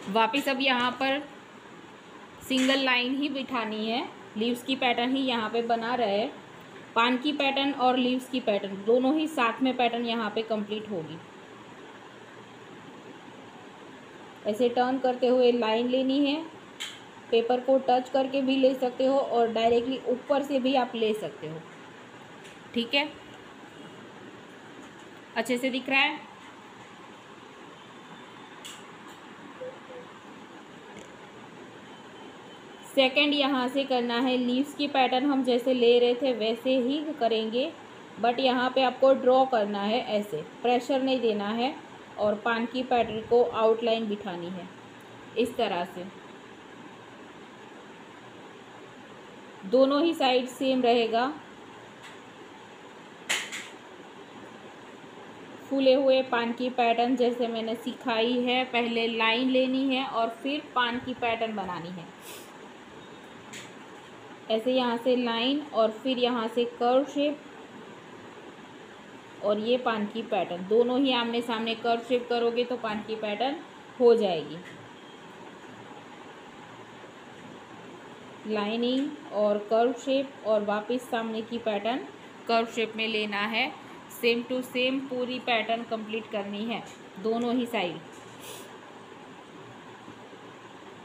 वापस अब यहाँ पर सिंगल लाइन ही बिठानी है, लीव्स की पैटर्न ही यहाँ पे बना रहे। पान की पैटर्न और लीव्स की पैटर्न दोनों ही साथ में पैटर्न यहाँ पे कंप्लीट होगी। ऐसे टर्न करते हुए लाइन लेनी है, पेपर को टच करके भी ले सकते हो और डायरेक्टली ऊपर से भी आप ले सकते हो। ठीक है, अच्छे से दिख रहा है। सेकंड यहाँ से करना है, लीव्स की पैटर्न हम जैसे ले रहे थे वैसे ही करेंगे, बट यहाँ पे आपको ड्रॉ करना है, ऐसे प्रेशर नहीं देना है और पान की पैटर्न को आउटलाइन बिठानी है इस तरह से। दोनों ही साइड सेम रहेगा। फूले हुए पान की पैटर्न जैसे मैंने सिखाई है, पहले लाइन लेनी है और फिर पान की पैटर्न बनानी है। ऐसे यहाँ से लाइन और फिर यहाँ से कर्व शेप और ये पान की पैटर्न, दोनों ही आमने सामने कर्व शेप करोगे तो पान की पैटर्न हो जाएगी। लाइनिंग और कर्व शेप और वापस सामने की पैटर्न कर्व शेप में लेना है। सेम टू सेम पूरी पैटर्न कंप्लीट करनी है दोनों ही साइड।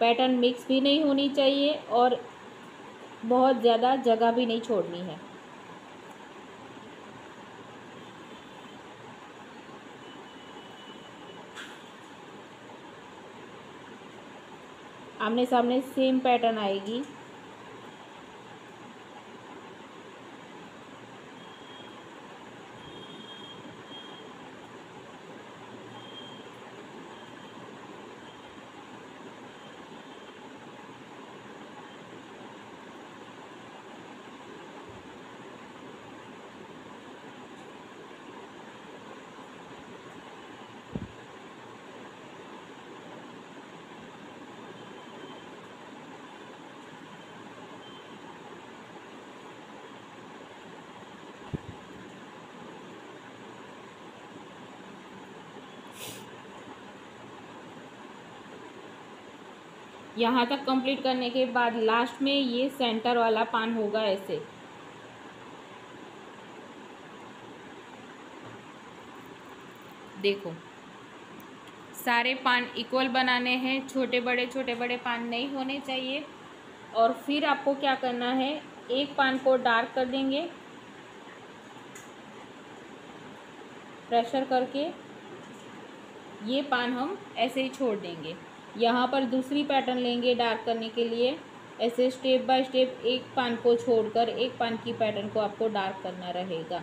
पैटर्न मिक्स भी नहीं होनी चाहिए और बहुत ज़्यादा जगह भी नहीं छोड़नी है। आमने सामने सेम पैटर्न आएगी। यहाँ तक कंप्लीट करने के बाद लास्ट में ये सेंटर वाला पान होगा ऐसे। देखो, सारे पान इक्वल बनाने हैं, छोटे बड़े पान नहीं होने चाहिए। और फिर आपको क्या करना है, एक पान को डार्क कर देंगे प्रेशर करके, ये पान हम ऐसे ही छोड़ देंगे। यहाँ पर दूसरी पैटर्न लेंगे डार्क करने के लिए, ऐसे स्टेप बाय स्टेप एक पान को छोड़कर एक पान की पैटर्न को आपको डार्क करना रहेगा।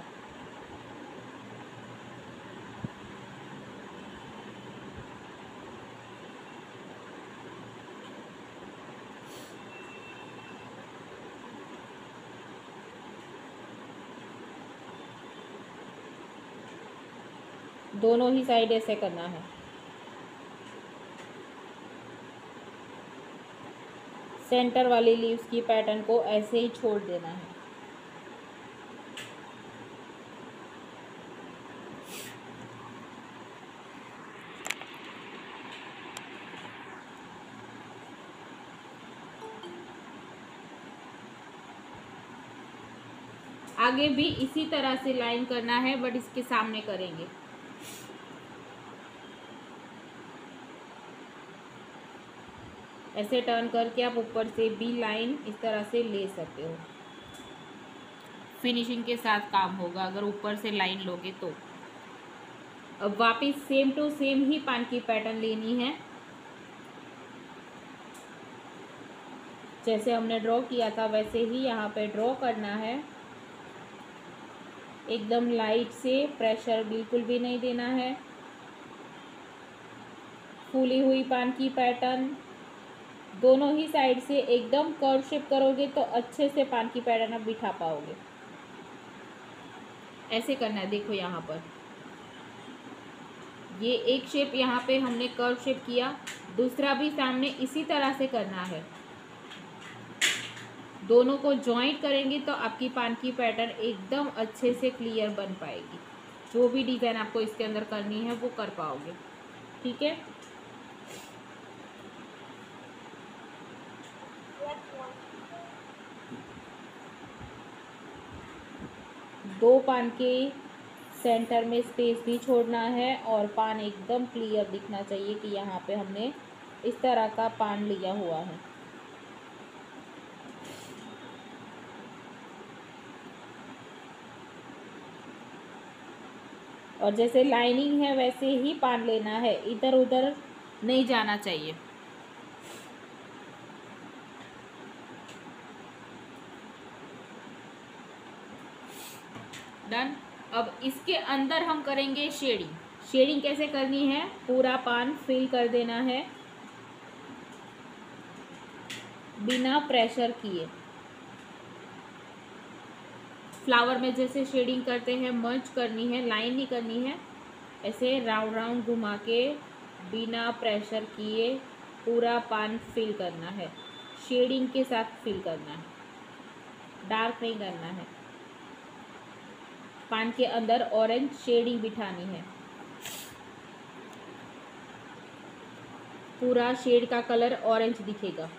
दोनों ही साइड ऐसे करना है। सेंटर वाली लीव्स की पैटर्न को ऐसे ही छोड़ देना है। आगे भी इसी तरह से लाइन करना है, बट इसके सामने करेंगे। ऐसे टर्न करके आप ऊपर से भी लाइन इस तरह से ले सकते हो। फिनिशिंग के साथ काम होगा अगर ऊपर से लाइन लोगे तो। अब वापस सेम टू सेम ही पान की पैटर्न लेनी है, जैसे हमने ड्रॉ किया था वैसे ही यहाँ पे ड्रॉ करना है। एकदम लाइट से, प्रेशर बिल्कुल भी नहीं देना है। फूली हुई पान की पैटर्न दोनों ही साइड से एकदम कर्व शेप करोगे तो अच्छे से पान की पैटर्न आप बिठा पाओगे। ऐसे करना है। देखो यहाँ पर ये एक शेप यहाँ पे हमने कर्व शेप किया, दूसरा भी सामने इसी तरह से करना है। दोनों को जॉइंट करेंगे तो आपकी पान की पैटर्न एकदम अच्छे से क्लियर बन पाएगी। जो भी डिज़ाइन आपको इसके अंदर करनी है वो कर पाओगे। ठीक है, दो पान के सेंटर में स्पेस भी छोड़ना है और पान एकदम क्लियर दिखना चाहिए कि यहाँ पे हमने इस तरह का पान लिया हुआ है। और जैसे लाइनिंग है वैसे ही पान लेना है, इधर उधर नहीं जाना चाहिए। डन। अब इसके अंदर हम करेंगे शेडिंग। शेडिंग कैसे करनी है, पूरा पान फिल कर देना है बिना प्रेशर किए। फ्लावर में जैसे शेडिंग करते हैं मर्ज करनी है, लाइन नहीं करनी है, ऐसे राउंड राउंड घुमा के बिना प्रेशर किए पूरा पान फिल करना है, शेडिंग के साथ फिल करना है, डार्क नहीं करना है। पान के अंदर ऑरेंज शेडिंग बिठानी है, पूरा शेड का कलर ऑरेंज दिखेगा।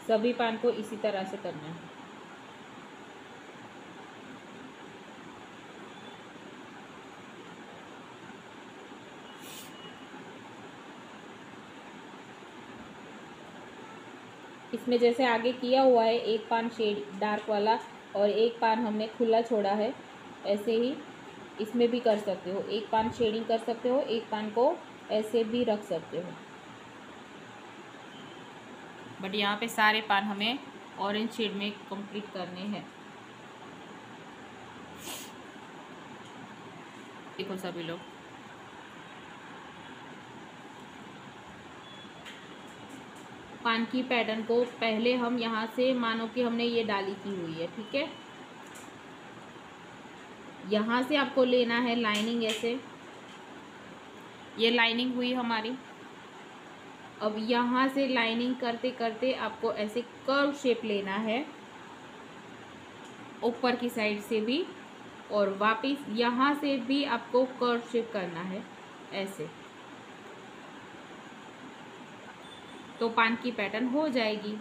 सभी पान को इसी तरह से करना है। इसमें जैसे आगे किया हुआ है, एक पान शेड डार्क वाला और एक पान हमने खुला छोड़ा है, ऐसे ही इसमें भी कर सकते हो। एक पान शेडिंग कर सकते हो, एक पान को ऐसे भी रख सकते हो, बट यहाँ पे सारे पान हमें ऑरेंज शेड में कंप्लीट करने हैं। देखो सभी लोग, पान की पैटर्न को पहले हम यहाँ से मानो कि हमने ये डाली की हुई है, ठीक है। यहाँ से आपको लेना है लाइनिंग, ऐसे ये लाइनिंग हुई हमारी। अब यहाँ से लाइनिंग करते करते आपको ऐसे कर्व शेप लेना है ऊपर की साइड से भी, और वापस यहाँ से भी आपको कर्व शेप करना है ऐसे, तो पान की पैटर्न हो जाएगी।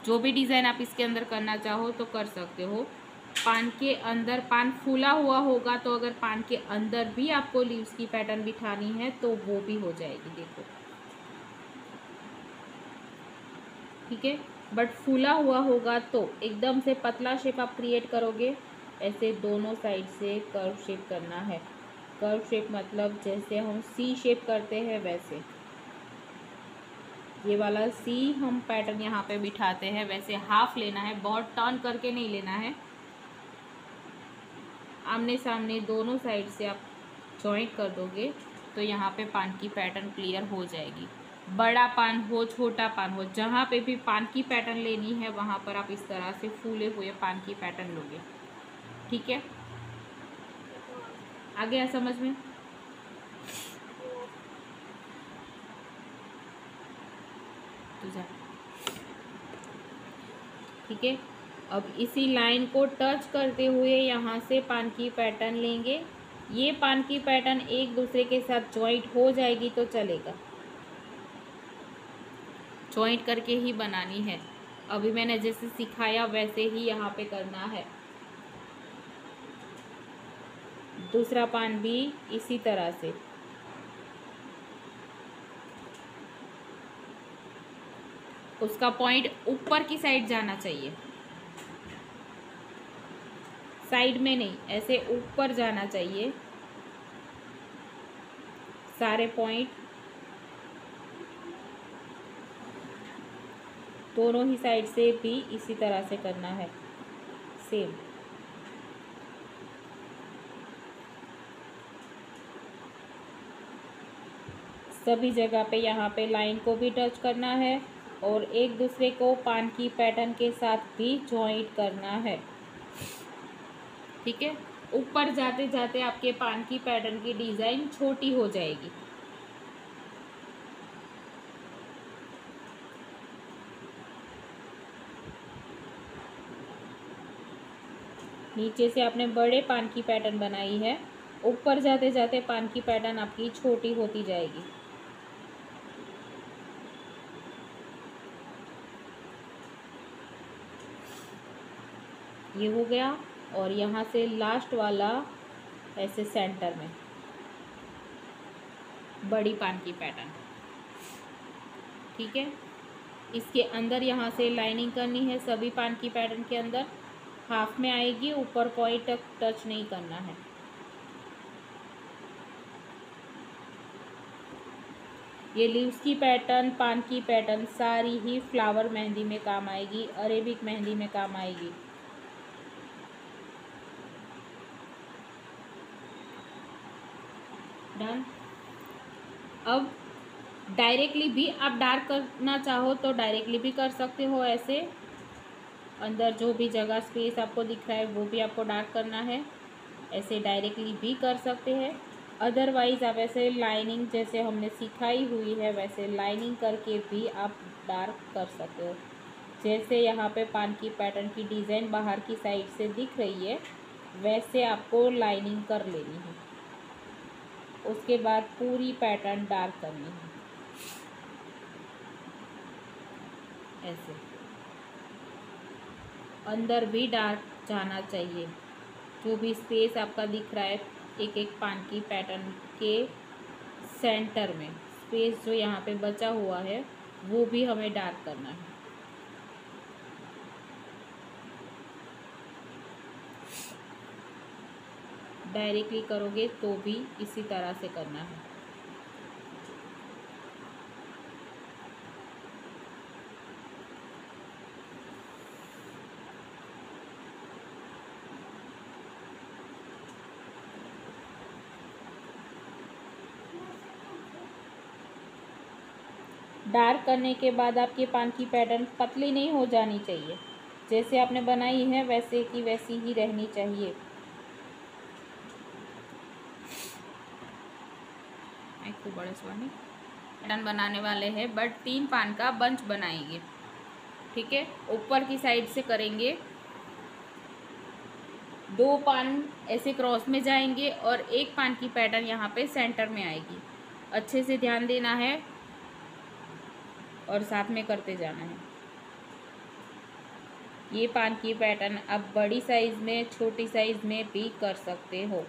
जो भी डिज़ाइन आप इसके अंदर करना चाहो तो कर सकते हो। पान के अंदर पान फूला हुआ होगा तो अगर पान के अंदर भी आपको लीव्स की पैटर्न बिठानी है तो वो भी हो जाएगी, देखो, ठीक है। बट फूला हुआ होगा तो एकदम से पतला शेप आप क्रिएट करोगे, ऐसे दोनों साइड से कर्व शेप करना है। कर्व शेप मतलब जैसे हम सी शेप करते हैं वैसे, ये वाला सी हम पैटर्न यहाँ पे बिठाते हैं वैसे हाफ लेना है, बहुत टर्न करके नहीं लेना है। आमने सामने दोनों साइड से आप जॉइंट कर दोगे तो यहाँ पे पान की पैटर्न क्लियर हो जाएगी। बड़ा पान हो छोटा पान हो, जहाँ पे भी पान की पैटर्न लेनी है वहाँ पर आप इस तरह से फूले हुए पान की पैटर्न लोगे, ठीक है। आ गया समझ में? ठीक है। अब इसी लाइन को टच करते हुए यहाँ से पान की पैटर्न लेंगे। ये पान की पैटर्न एक दूसरे के साथ जॉइंट हो जाएगी तो चलेगा, जॉइंट करके ही बनानी है। अभी मैंने जैसे सिखाया वैसे ही यहाँ पे करना है। दूसरा पान भी इसी तरह से, उसका पॉइंट ऊपर की साइड जाना चाहिए, साइड में नहीं, ऐसे ऊपर जाना चाहिए। सारे पॉइंट दोनों ही साइड से भी इसी तरह से करना है, सेम। सभी जगह पे यहाँ पे लाइन को भी टच करना है और एक दूसरे को पान की पैटर्न के साथ भी जॉइंट करना है, ठीक है। ऊपर जाते जाते आपके पान की पैटर्न की डिज़ाइन छोटी हो जाएगी। नीचे से आपने बड़े पान की पैटर्न बनाई है, ऊपर जाते जाते पान की पैटर्न आपकी छोटी होती जाएगी। ये हो गया। और यहाँ से लास्ट वाला ऐसे सेंटर में बड़ी पान की पैटर्न, ठीक है। इसके अंदर यहाँ से लाइनिंग करनी है, सभी पान की पैटर्न के अंदर हाफ में आएगी, ऊपर पॉइंट तक टच नहीं करना है। ये लीव्स की पैटर्न, पान की पैटर्न सारी ही फ्लावर मेहंदी में काम आएगी, अरेबिक मेहंदी में काम आएगी। डन। अब डायरेक्टली भी आप डार्क करना चाहो तो डायरेक्टली भी कर सकते हो, ऐसे अंदर जो भी जगह स्पेस आपको दिख रहा है वो भी आपको डार्क करना है, ऐसे डायरेक्टली भी कर सकते हैं। अदरवाइज़ आप ऐसे लाइनिंग जैसे हमने सिखाई हुई है वैसे लाइनिंग करके भी आप डार्क कर सकते हो। जैसे यहाँ पे पान की पैटर्न की डिज़ाइन बाहर की साइड से दिख रही है वैसे आपको लाइनिंग कर लेनी है, उसके बाद पूरी पैटर्न डार्क करनी है ऐसे। अंदर भी डार्क जाना चाहिए, जो भी स्पेस आपका दिख रहा है एक एक पान की पैटर्न के सेंटर में स्पेस जो यहाँ पे बचा हुआ है वो भी हमें डार्क करना है। डायरेक्टली करोगे तो भी इसी तरह से करना है। डार्क करने के बाद आपकी पान की पैटर्न पतली नहीं हो जानी चाहिए, जैसे आपने बनाई है वैसे की वैसी ही रहनी चाहिए। एक बड़े स्वामी पैटर्न बनाने वाले हैं बट 3 पान का बंच बनाएंगे, ठीक है। ऊपर की साइड से करेंगे, 2 पान ऐसे क्रॉस में जाएंगे और एक पान की पैटर्न यहाँ पे सेंटर में आएगी। अच्छे से ध्यान देना है और साथ में करते जाना है। ये पान की पैटर्न आप बड़ी साइज़ में छोटी साइज़ में भी कर सकते हो।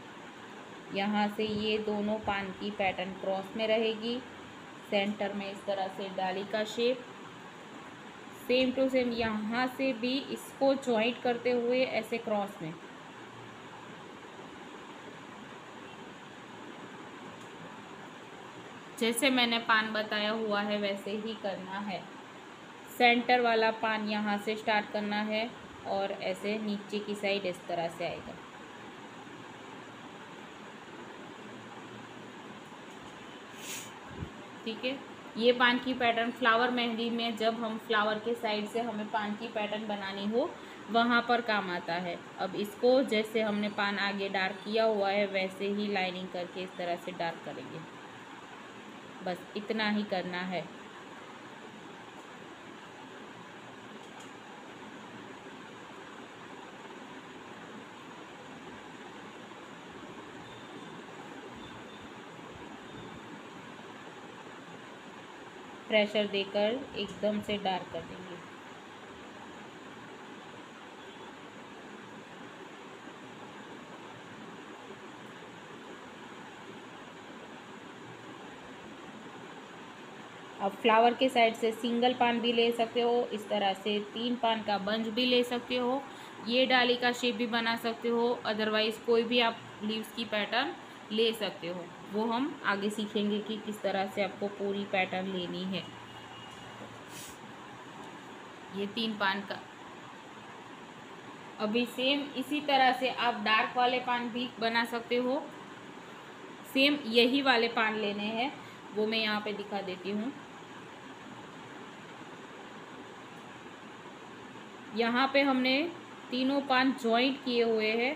यहाँ से ये दोनों पान की पैटर्न क्रॉस में रहेगी, सेंटर में इस तरह से डाली का शेप, सेम टू सेम यहाँ से भी इसको जॉइंट करते हुए ऐसे क्रॉस में। जैसे मैंने पान बताया हुआ है वैसे ही करना है। सेंटर वाला पान यहाँ से स्टार्ट करना है और ऐसे नीचे की साइड इस तरह से आएगा। ठीक है। ये पान की पैटर्न फ्लावर मेहंदी में जब हम फ्लावर के साइड से हमें पान की पैटर्न बनानी हो वहाँ पर काम आता है। अब इसको जैसे हमने पान आगे डार्क किया हुआ है वैसे ही लाइनिंग करके इस तरह से डार्क करेंगे, बस इतना ही करना है। प्रेशर देकर एकदम से डार्क कर देंगे। अब फ्लावर के साइड से सिंगल पान भी ले सकते हो, इस तरह से 3 पान का बंच भी ले सकते हो, ये डाली का शेप भी बना सकते हो। अदरवाइज़ कोई भी आप लीव्स की पैटर्न ले सकते हो, वो हम आगे सीखेंगे कि किस तरह से आपको पूरी पैटर्न लेनी है। ये 3 पान का अभी सेम इसी तरह से आप डार्क वाले पान भी बना सकते हो। सेम यही वाले पान लेने हैं, वो मैं यहाँ पे दिखा देती हूँ। यहाँ पे हमने तीनों पान जॉइंट किए हुए हैं।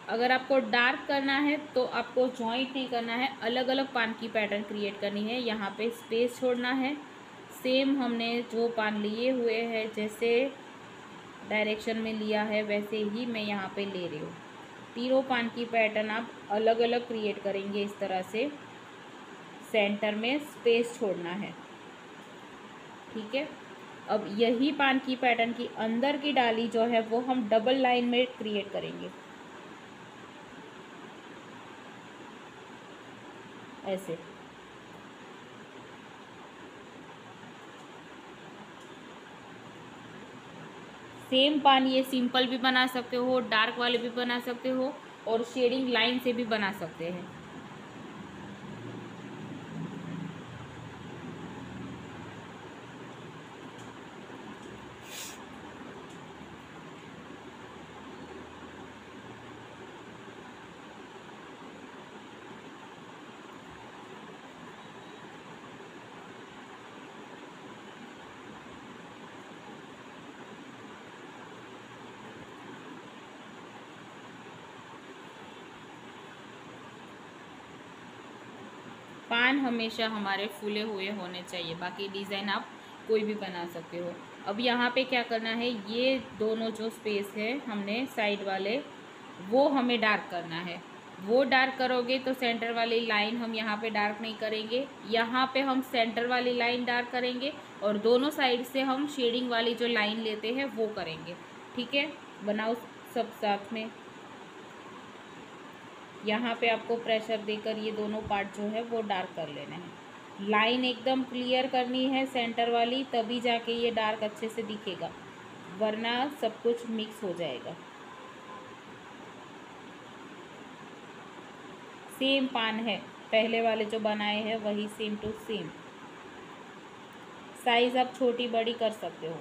अगर आपको डार्क करना है तो आपको जॉइंट नहीं करना है, अलग अलग पान की पैटर्न क्रिएट करनी है। यहाँ पे स्पेस छोड़ना है। सेम हमने जो पान लिए हुए हैं जैसे डायरेक्शन में लिया है वैसे ही मैं यहाँ पे ले रही हूँ। तीनों पान की पैटर्न आप अलग अलग क्रिएट करेंगे। इस तरह से सेंटर में स्पेस छोड़ना है, ठीक है। अब यही पान की पैटर्न की अंदर की डाली जो है वो हम डबल लाइन में क्रिएट करेंगे, ऐसे। सेम पान ये सिंपल भी बना सकते हो, डार्क वाले भी बना सकते हो, और शेडिंग लाइन से भी बना सकते हैं। पान हमेशा हमारे फूले हुए होने चाहिए, बाकी डिज़ाइन आप कोई भी बना सकते हो। अब यहाँ पे क्या करना है, ये दोनों जो स्पेस है हमने साइड वाले, वो हमें डार्क करना है। वो डार्क करोगे तो सेंटर वाली लाइन हम यहाँ पे डार्क नहीं करेंगे, यहाँ पे हम सेंटर वाली लाइन डार्क करेंगे, और दोनों साइड से हम शेडिंग वाली जो लाइन लेते हैं वो करेंगे, ठीक है। बनाओ सब साथ में। यहाँ पे आपको प्रेशर देकर ये दोनों पार्ट जो है वो डार्क कर लेना है। लाइन एकदम क्लियर करनी है सेंटर वाली, तभी जाके ये डार्क अच्छे से दिखेगा, वरना सब कुछ मिक्स हो जाएगा। सेम पान है, पहले वाले जो बनाए हैं वही सेम टू सेम। साइज़ आप छोटी बड़ी कर सकते हो।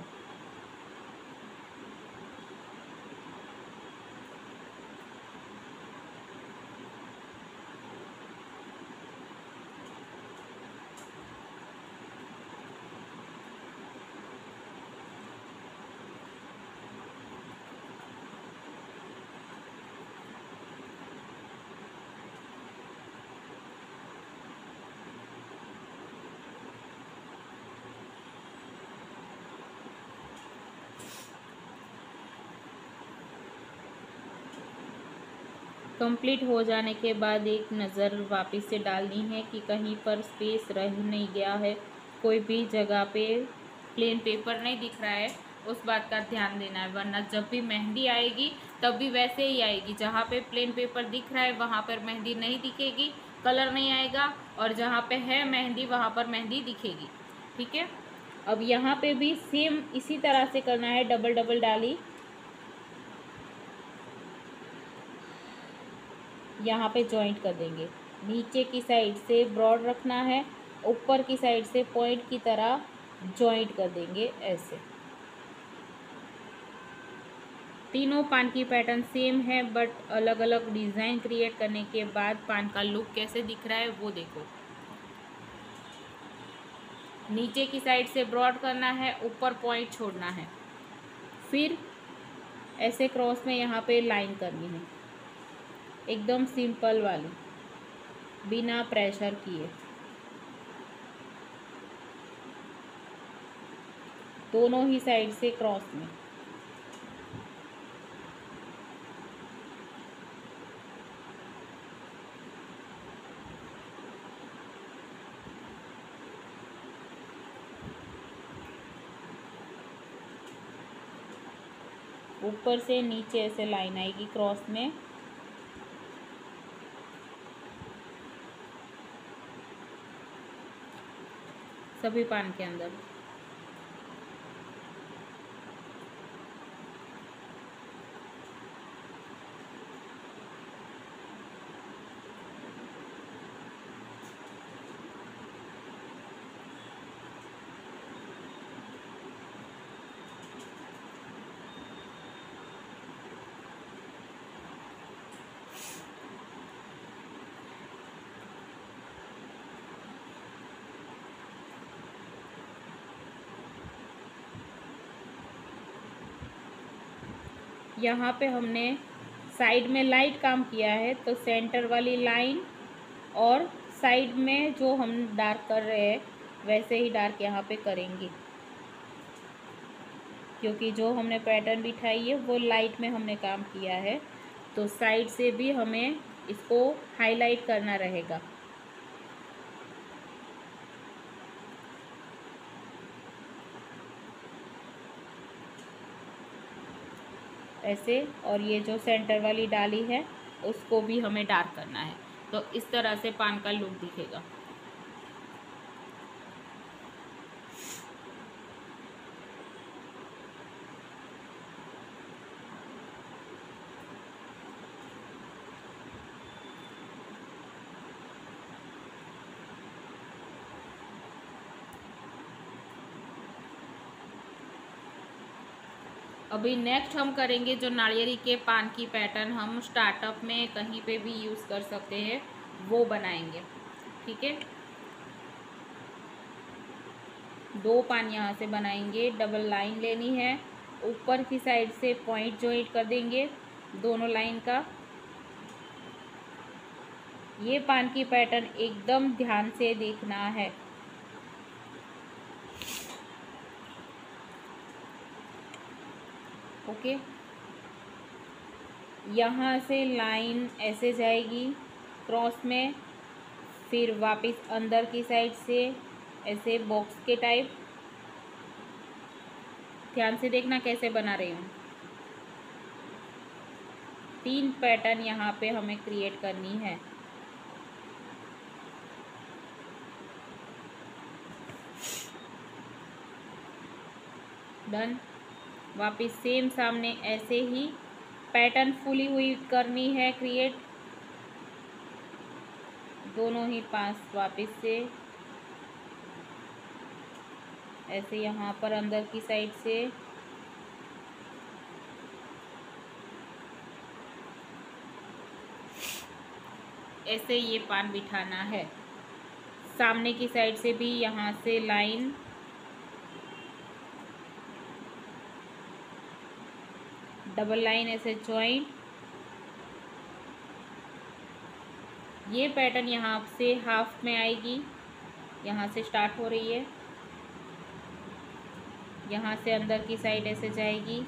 कंप्लीट हो जाने के बाद एक नज़र वापस से डालनी है कि कहीं पर स्पेस रह नहीं गया है, कोई भी जगह पे प्लेन पेपर नहीं दिख रहा है, उस बात का ध्यान देना है। वरना जब भी मेहंदी आएगी तब भी वैसे ही आएगी, जहाँ पे प्लेन पेपर दिख रहा है वहाँ पर मेहंदी नहीं दिखेगी, कलर नहीं आएगा, और जहाँ पे है मेहंदी वहाँ पर मेहंदी दिखेगी, ठीक है। अब यहाँ पे भी सेम इसी तरह से करना है, डबल डबल डाली यहाँ पे जॉइंट कर देंगे। नीचे की साइड से ब्रॉड रखना है, ऊपर की साइड से पॉइंट की तरह जॉइंट कर देंगे ऐसे। तीनों पान की पैटर्न सेम है, बट अलग अलग डिज़ाइन क्रिएट करने के बाद पान का लुक कैसे दिख रहा है वो देखो। नीचे की साइड से ब्रॉड करना है, ऊपर पॉइंट छोड़ना है, फिर ऐसे क्रॉस में यहाँ पे लाइन करनी है, एकदम सिंपल वाली, बिना प्रेशर किए। दोनों ही साइड से क्रॉस में। ऊपर से नीचे ऐसे लाइन आएगी क्रॉस में, सभी पान के अंदर। यहाँ पे हमने साइड में लाइट काम किया है, तो सेंटर वाली लाइन और साइड में जो हम डार्क कर रहे हैं वैसे ही डार्क यहाँ पे करेंगे, क्योंकि जो हमने पैटर्न बिठाई है वो लाइट में हमने काम किया है। तो साइड से भी हमें इसको हाईलाइट करना रहेगा। ऐसे, और ये जो सेंटर वाली डाली है उसको भी हमें डार्क करना है। तो इस तरह से पान का लुक दिखेगा। अभी नेक्स्ट हम करेंगे जो नारियल के पान की पैटर्न हम स्टार्टअप में कहीं पे भी यूज़ कर सकते हैं, वो बनाएंगे। ठीक है, 2 पान यहाँ से बनाएंगे, डबल लाइन लेनी है, ऊपर की साइड से पॉइंट जॉइंट कर देंगे दोनों लाइन का। ये पान की पैटर्न एकदम ध्यान से देखना है। ओके, यहाँ से लाइन ऐसे जाएगी क्रॉस में, फिर वापस अंदर की साइड से ऐसे बॉक्स के टाइप। ध्यान से देखना कैसे बना रही हूँ। 3 पैटर्न यहाँ पे हमें क्रिएट करनी है। डन। वापस सेम सामने ऐसे ही पैटर्न फुली हुई करनी है क्रिएट, दोनों ही पास वापस से ऐसे यहाँ पर अंदर की साइड से ऐसे ये पान बिठाना है। सामने की साइड से भी यहाँ से लाइन, डबल लाइन ऐसे जॉइंट। ये पैटर्न यहाँ से हाफ में आएगी, यहाँ से स्टार्ट हो रही है, यहाँ से अंदर की साइड ऐसे जाएगी,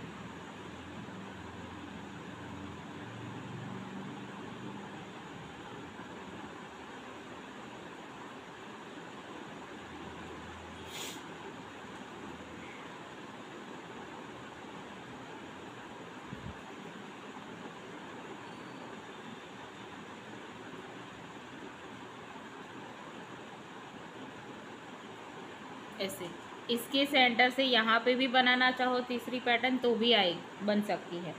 ऐसे। इसके सेंटर से यहाँ पे भी बनाना चाहो तीसरी पैटर्न तो भी बन सकती है।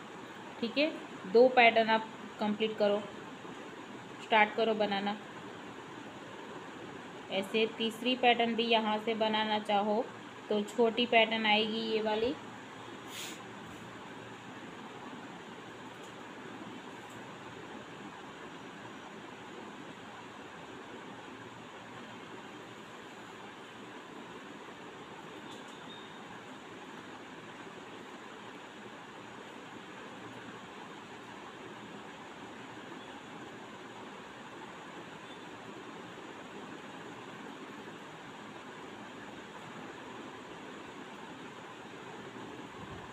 ठीक है, 2 पैटर्न आप कंप्लीट करो, स्टार्ट करो बनाना। ऐसे तीसरी पैटर्न भी यहाँ से बनाना चाहो तो छोटी पैटर्न आएगी ये वाली।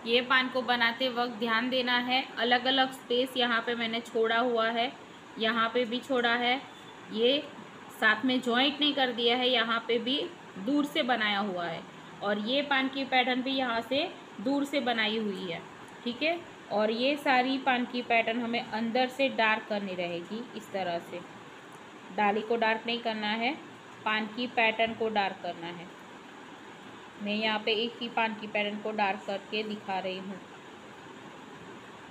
ये पान को बनाते वक्त ध्यान देना है, अलग अलग स्पेस यहाँ पे मैंने छोड़ा हुआ है, यहाँ पे भी छोड़ा है, ये साथ में जॉइंट नहीं कर दिया है, यहाँ पे भी दूर से बनाया हुआ है, और ये पान की पैटर्न भी यहाँ से दूर से बनाई हुई है। ठीक है, और ये सारी पान की पैटर्न हमें अंदर से डार्क करनी रहेगी। इस तरह से डाली को डार्क नहीं करना है, पान की पैटर्न को डार्क करना है। मैं यहाँ पे एक ही पान की पैटर्न को डार्क करके दिखा रही हूँ।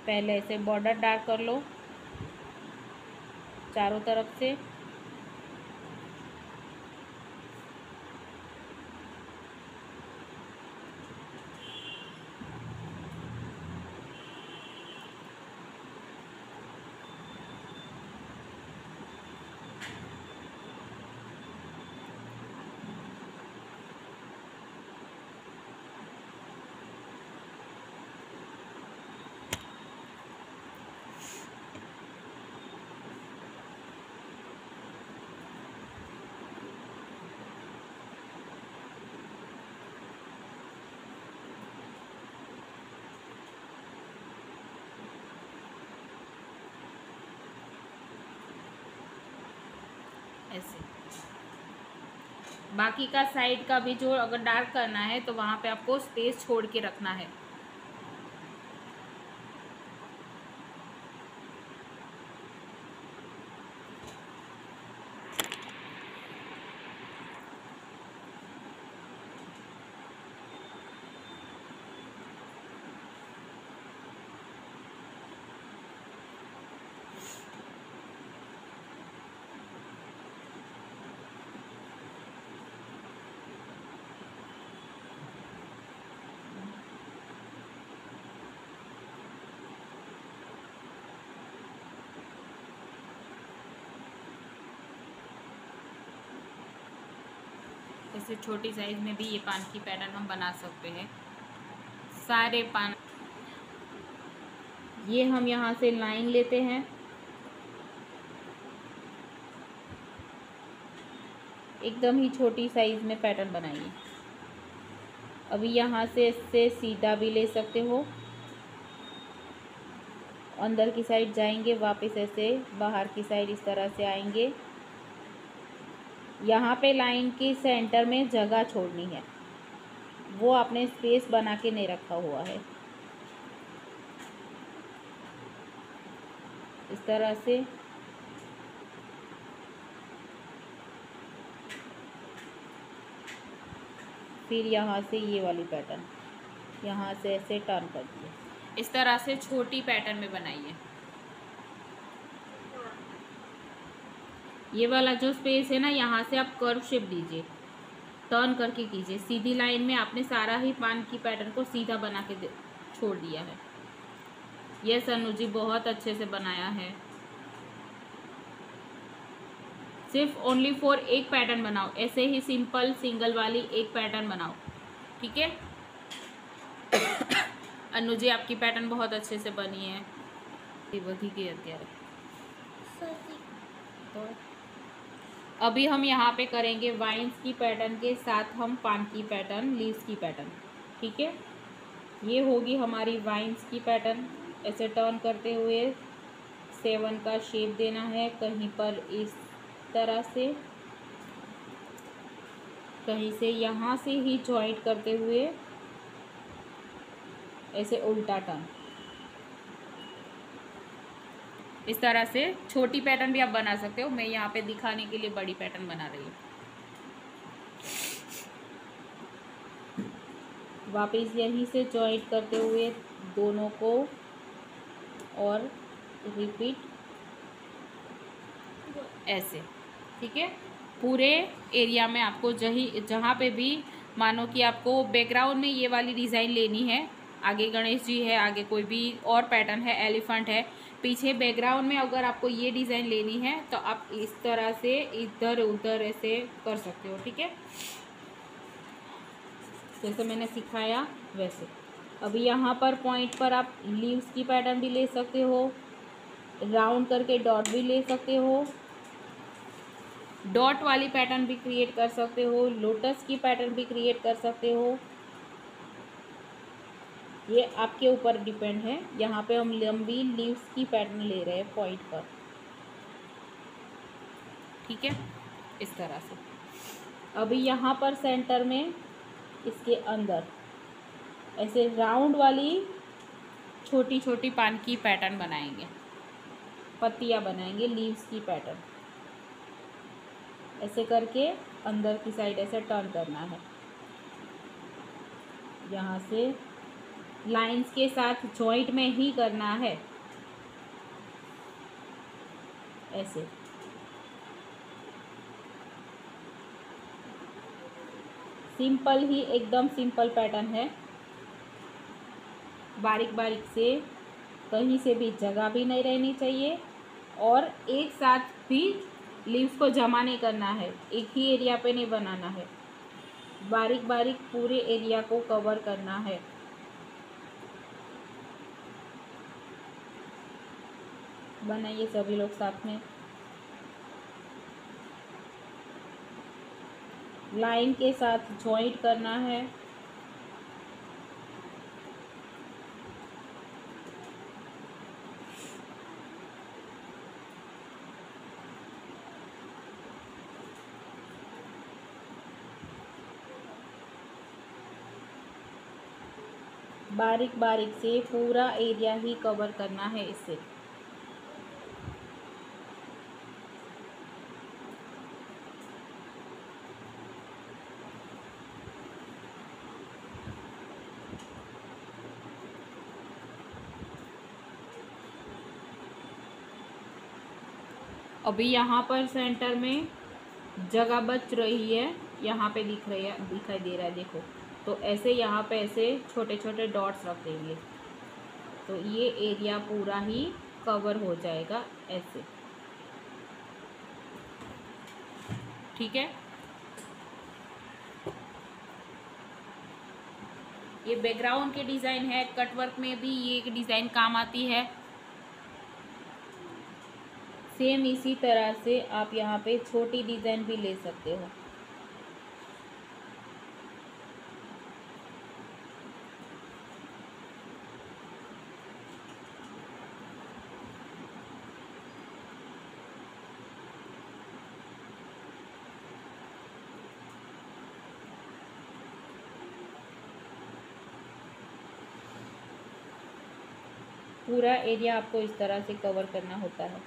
पहले ऐसे बॉर्डर डार्क कर लो चारों तरफ से, ऐसे। बाकी का साइड का भी जो अगर डार्क करना है तो वहाँ पे आपको स्पेस छोड़ के रखना है। ऐसे छोटी साइज़ में भी ये पान की पैटर्न हम बना सकते हैं। सारे पान ये हम यहाँ से लाइन लेते हैं, एकदम ही छोटी साइज़ में पैटर्न बनाइए। अभी यहाँ से इससे सीधा भी ले सकते हो, अंदर की साइड जाएंगे, वापस ऐसे बाहर की साइड इस तरह से आएंगे। यहाँ पे लाइन की सेंटर में जगह छोड़नी है, वो आपने स्पेस बना के नहीं रखा हुआ है। इस तरह से फिर यहाँ से ये वाली पैटर्न यहाँ से ऐसे टर्न कर दिए। इस तरह से छोटी पैटर्न में बनाइए। ये वाला जो स्पेस है ना, यहाँ से आप कर्व शेप दीजिए, टर्न करके कीजिए। सीधी लाइन में आपने सारा ही पान की पैटर्न को सीधा बना के छोड़ दिया है। ये सन्नू जी बहुत अच्छे से बनाया है। सिर्फ ओनली फॉर एक पैटर्न बनाओ, ऐसे ही सिंपल सिंगल वाली एक पैटर्न बनाओ, ठीक है। अनु जी आपकी पैटर्न बहुत अच्छे से बनी है। बधी की અત્યારે तो अभी हम यहाँ पे करेंगे वाइन्स की पैटर्न के साथ हम पान की पैटर्न, लीव्स की पैटर्न, ठीक है। ये होगी हमारी वाइन्स की पैटर्न। ऐसे टर्न करते हुए 7 का शेप देना है, कहीं पर इस तरह से, कहीं से यहाँ से ही जॉइंट करते हुए ऐसे उल्टा टर्न। इस तरह से छोटी पैटर्न भी आप बना सकते हो। मैं यहाँ पे दिखाने के लिए बड़ी पैटर्न बना रही हूँ। वापस यहीं से जॉइंट करते हुए दोनों को और रिपीट ऐसे, ठीक है। पूरे एरिया में आपको जहाँ पे भी मानो कि आपको बैकग्राउंड में ये वाली डिज़ाइन लेनी है, आगे गणेश जी है, आगे कोई भी और पैटर्न है, एलिफेंट है, पीछे बैकग्राउंड में अगर आपको ये डिज़ाइन लेनी है तो आप इस तरह से इधर उधर ऐसे कर सकते हो, ठीक है, जैसे मैंने सिखाया वैसे। अभी यहाँ पर पॉइंट पर आप लीव्स की पैटर्न भी ले सकते हो, राउंड करके डॉट भी ले सकते हो, डॉट वाली पैटर्न भी क्रिएट कर सकते हो, लोटस की पैटर्न भी क्रिएट कर सकते हो। ये आपके ऊपर डिपेंड है। यहाँ पे हम लंबी लीव्स की पैटर्न ले रहे हैं पॉइंट पर, ठीक है, इस तरह से। अभी यहाँ पर सेंटर में इसके अंदर ऐसे राउंड वाली छोटी छोटी पान की पैटर्न बनाएंगे, पत्तियाँ बनाएंगे, लीव्स की पैटर्न ऐसे करके अंदर की साइड ऐसे टर्न करना है। यहाँ से लाइंस के साथ जॉइंट में ही करना है, ऐसे। सिंपल ही, एकदम सिंपल पैटर्न है। बारीक बारीक से, कहीं से भी जगह भी नहीं रहनी चाहिए और एक साथ भी लीव्स को जमा नहीं करना है, एक ही एरिया पे नहीं बनाना है, बारीक बारीक पूरे एरिया को कवर करना है। बनाइए सभी लोग साथ में। लाइन के साथ जॉइंट करना है। बारीक बारीक से पूरा एरिया ही कवर करना है इससे। अभी यहाँ पर सेंटर में जगह बच रही है, यहाँ पे दिखाई दे रहा है, देखो। तो ऐसे यहाँ पे ऐसे छोटे छोटे डॉट्स रख देंगे तो ये एरिया पूरा ही कवर हो जाएगा ऐसे। ठीक है, ये बैकग्राउंड के डिज़ाइन है। कटवर्क में भी ये डिज़ाइन काम आती है। सेम इसी तरह से आप यहाँ पे छोटी डिज़ाइन भी ले सकते हो। पूरा एरिया आपको इस तरह से कवर करना होता है।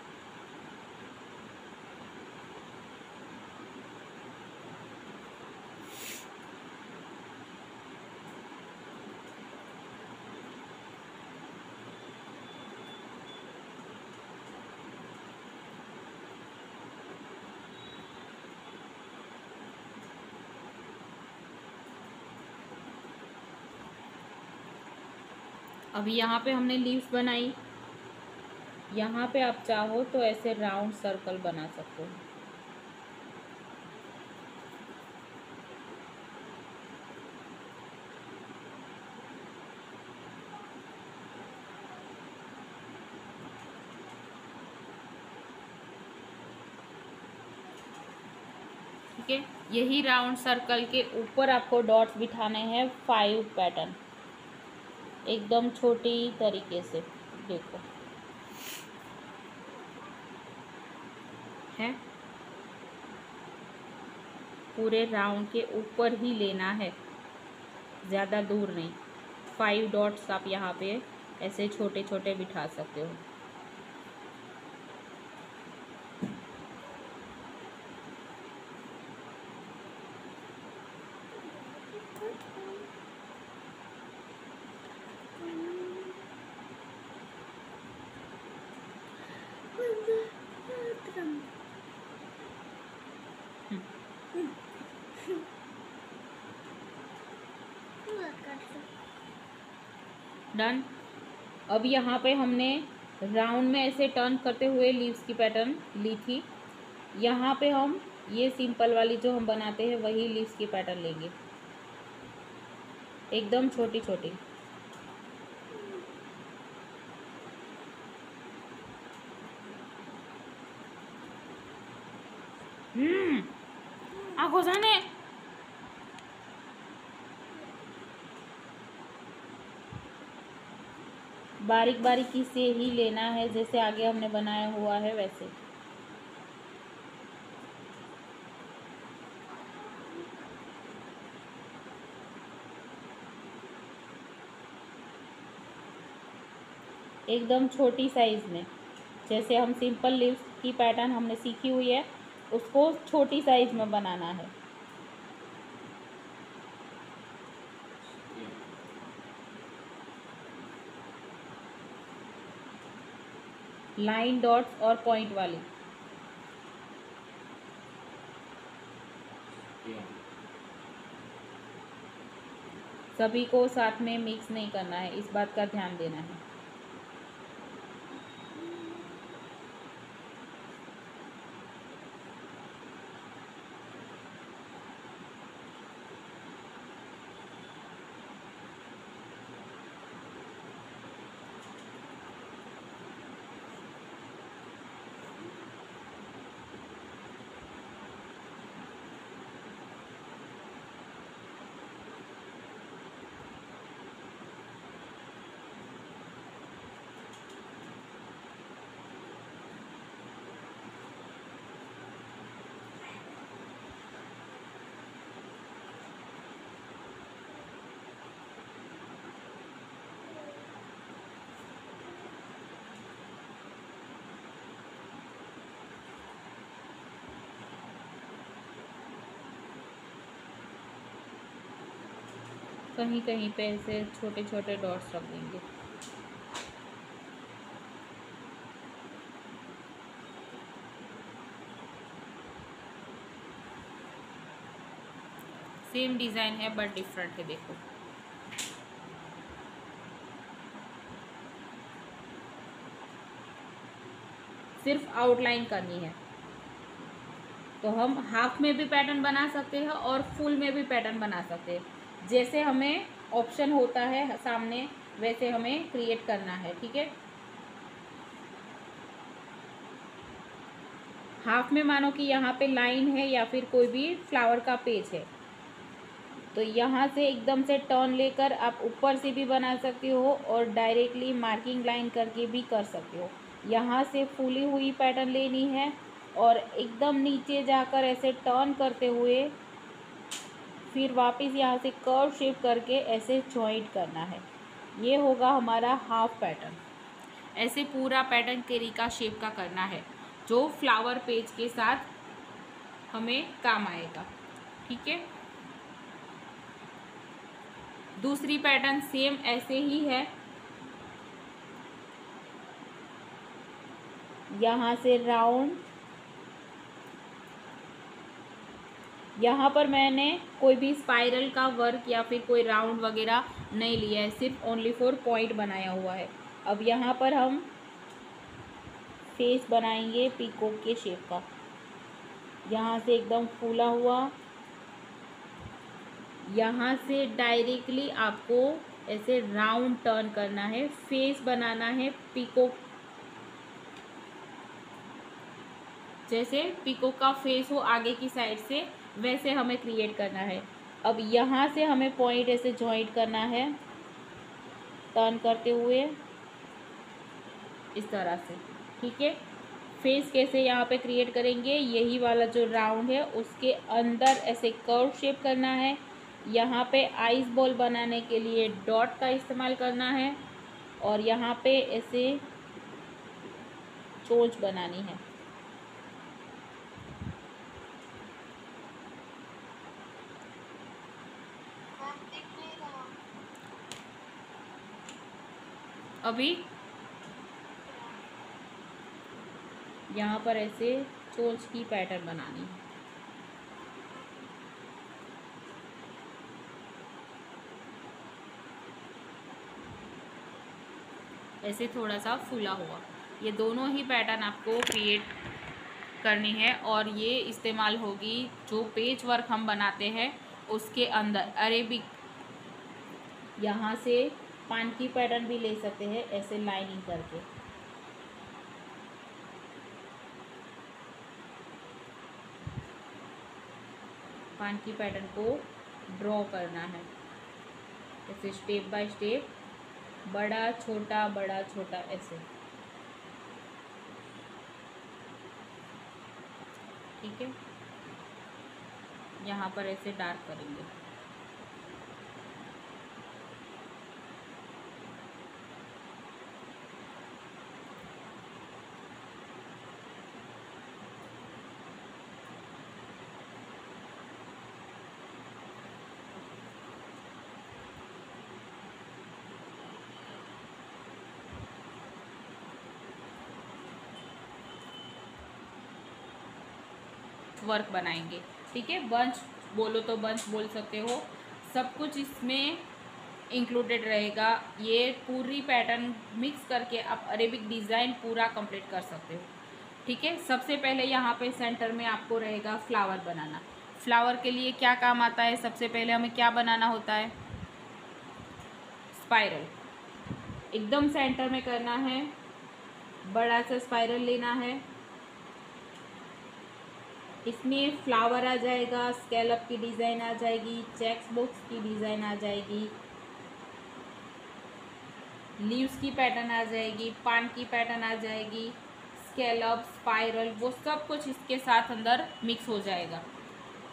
अभी यहाँ पे हमने लीव्स बनाई, यहाँ पे आप चाहो तो ऐसे राउंड सर्कल बना सकते हो। ठीक है, यही राउंड सर्कल के ऊपर आपको डॉट्स बिठाने हैं 5 पैटर्न, एकदम छोटी तरीके से। देखो है, पूरे राउंड के ऊपर ही लेना है, ज़्यादा दूर नहीं। 5 डॉट्स आप यहाँ पे ऐसे छोटे छोटे बिठा सकते हो। डन। अब यहाँ पे हमने राउंड में ऐसे टर्न करते हुए लीव्स की पैटर्न ली थी। यहाँ पे हम ये सिंपल वाली जो हम बनाते हैं वही लीव्स की पैटर्न लेंगे, एकदम छोटी छोटी। आंखों जाने। बारीक बारीकी से ही लेना है, जैसे आगे हमने बनाया हुआ है वैसे। एकदम छोटी साइज में, जैसे हम सिंपल लीव्स की पैटर्न हमने सीखी हुई है उसको छोटी साइज में बनाना है। लाइन, डॉट्स और पॉइंट वाली। सभी को साथ में मिक्स नहीं करना है, इस बात का ध्यान देना है। कहीं कहीं पे ऐसे छोटे छोटे डॉट्स रख देंगे। सेम डिज़ाइन है बट डिफरेंट है, देखो। सिर्फ आउटलाइन करनी है। तो हम हाफ में भी पैटर्न बना सकते हैं और फुल में भी पैटर्न बना सकते हैं। जैसे हमें ऑप्शन होता है सामने वैसे हमें क्रिएट करना है, ठीक है। हाफ में मानो कि यहाँ पे लाइन है या फिर कोई भी फ्लावर का पेज है, तो यहाँ से एकदम से टर्न लेकर आप ऊपर से भी बना सकते हो और डायरेक्टली मार्किंग लाइन करके भी कर सकते हो। यहाँ से फूली हुई पैटर्न लेनी है और एकदम नीचे जाकर ऐसे टर्न करते हुए फिर वापस यहाँ से कर्व शेप करके ऐसे जॉइंट करना है। ये होगा हमारा हाफ पैटर्न। ऐसे पूरा पैटर्न केरी का शेप का करना है जो फ्लावर पेज के साथ हमें काम आएगा, ठीक है। दूसरी पैटर्न सेम ऐसे ही है। यहाँ से राउंड, यहाँ पर मैंने कोई भी स्पाइरल का वर्क या फिर कोई राउंड वगैरह नहीं लिया है, सिर्फ ओनली फॉर पॉइंट बनाया हुआ है। अब यहाँ पर हम फेस बनाएंगे पीकॉक के शेप का। यहाँ से एकदम फूला हुआ, यहाँ से डायरेक्टली आपको ऐसे राउंड टर्न करना है, फेस बनाना है पीकॉक, जैसे पीकॉक का फेस हो आगे की साइड से वैसे हमें क्रिएट करना है। अब यहाँ से हमें पॉइंट ऐसे जॉइंट करना है टर्न करते हुए इस तरह से, ठीक है। फेस कैसे यहाँ पे क्रिएट करेंगे, यही वाला जो राउंड है उसके अंदर ऐसे कर्व शेप करना है। यहाँ पे आइस बॉल बनाने के लिए डॉट का इस्तेमाल करना है और यहाँ पे ऐसे चोंच बनानी है। अभी यहाँ पर ऐसे चोंच की पैटर्न बनानी है। ऐसे थोड़ा सा फूला हुआ, ये दोनों ही पैटर्न आपको क्रिएट करनी है और ये इस्तेमाल होगी जो पेज वर्क हम बनाते हैं उसके अंदर। अरेबिक, यहाँ से पान की पैटर्न भी ले सकते हैं ऐसे लाइनिंग करके। पान की पैटर्न को ड्रॉ करना है ऐसे स्टेप बाय स्टेप, बड़ा छोटा ऐसे, ठीक है। यहाँ पर ऐसे डार्क करेंगे। वर्क बनाएंगे, ठीक है। बंच बोलो तो बंच बोल सकते हो, सब कुछ इसमें इंक्लूडेड रहेगा। ये पूरी पैटर्न मिक्स करके आप अरेबिक डिज़ाइन पूरा कंप्लीट कर सकते हो, ठीक है। सबसे पहले यहाँ पे सेंटर में आपको रहेगा फ्लावर बनाना। फ्लावर के लिए क्या काम आता है, सबसे पहले हमें क्या बनाना होता है, स्पाइरल। एकदम सेंटर में करना है, बड़ा सा स्पाइरल लेना है, इसमें फ्लावर आ जाएगा, स्कैलप की डिज़ाइन आ जाएगी, चेक्स बॉक्स की डिज़ाइन आ जाएगी, लीव्स की पैटर्न आ जाएगी, पान की पैटर्न आ जाएगी, स्कैलप, स्पाइरल, वो सब कुछ इसके साथ अंदर मिक्स हो जाएगा।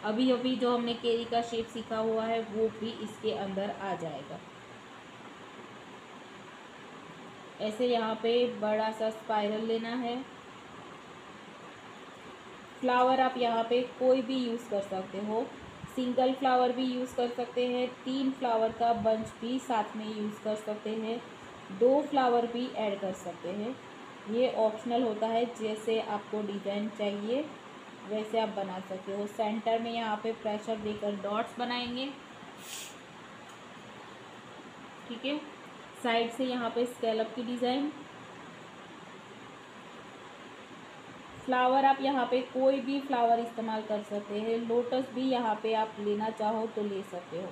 अभी अभी जो हमने केरी का शेप सीखा हुआ है वो भी इसके अंदर आ जाएगा। ऐसे यहाँ पे बड़ा सा स्पाइरल लेना है। फ्लावर आप यहाँ पे कोई भी यूज़ कर सकते हो, सिंगल फ्लावर भी यूज़ कर सकते हैं, 3 फ्लावर का बंच भी साथ में यूज़ कर सकते हैं, 2 फ्लावर भी ऐड कर सकते हैं। ये ऑप्शनल होता है, जैसे आपको डिज़ाइन चाहिए वैसे आप बना सकते हो। सेंटर में यहाँ पे प्रेशर देकर डॉट्स बनाएंगे, ठीक है। साइड से यहाँ पे स्कैलप की डिज़ाइन। फ्लावर आप यहाँ पे कोई भी फ्लावर इस्तेमाल कर सकते हैं, लोटस भी यहाँ पे आप लेना चाहो तो ले सकते हो।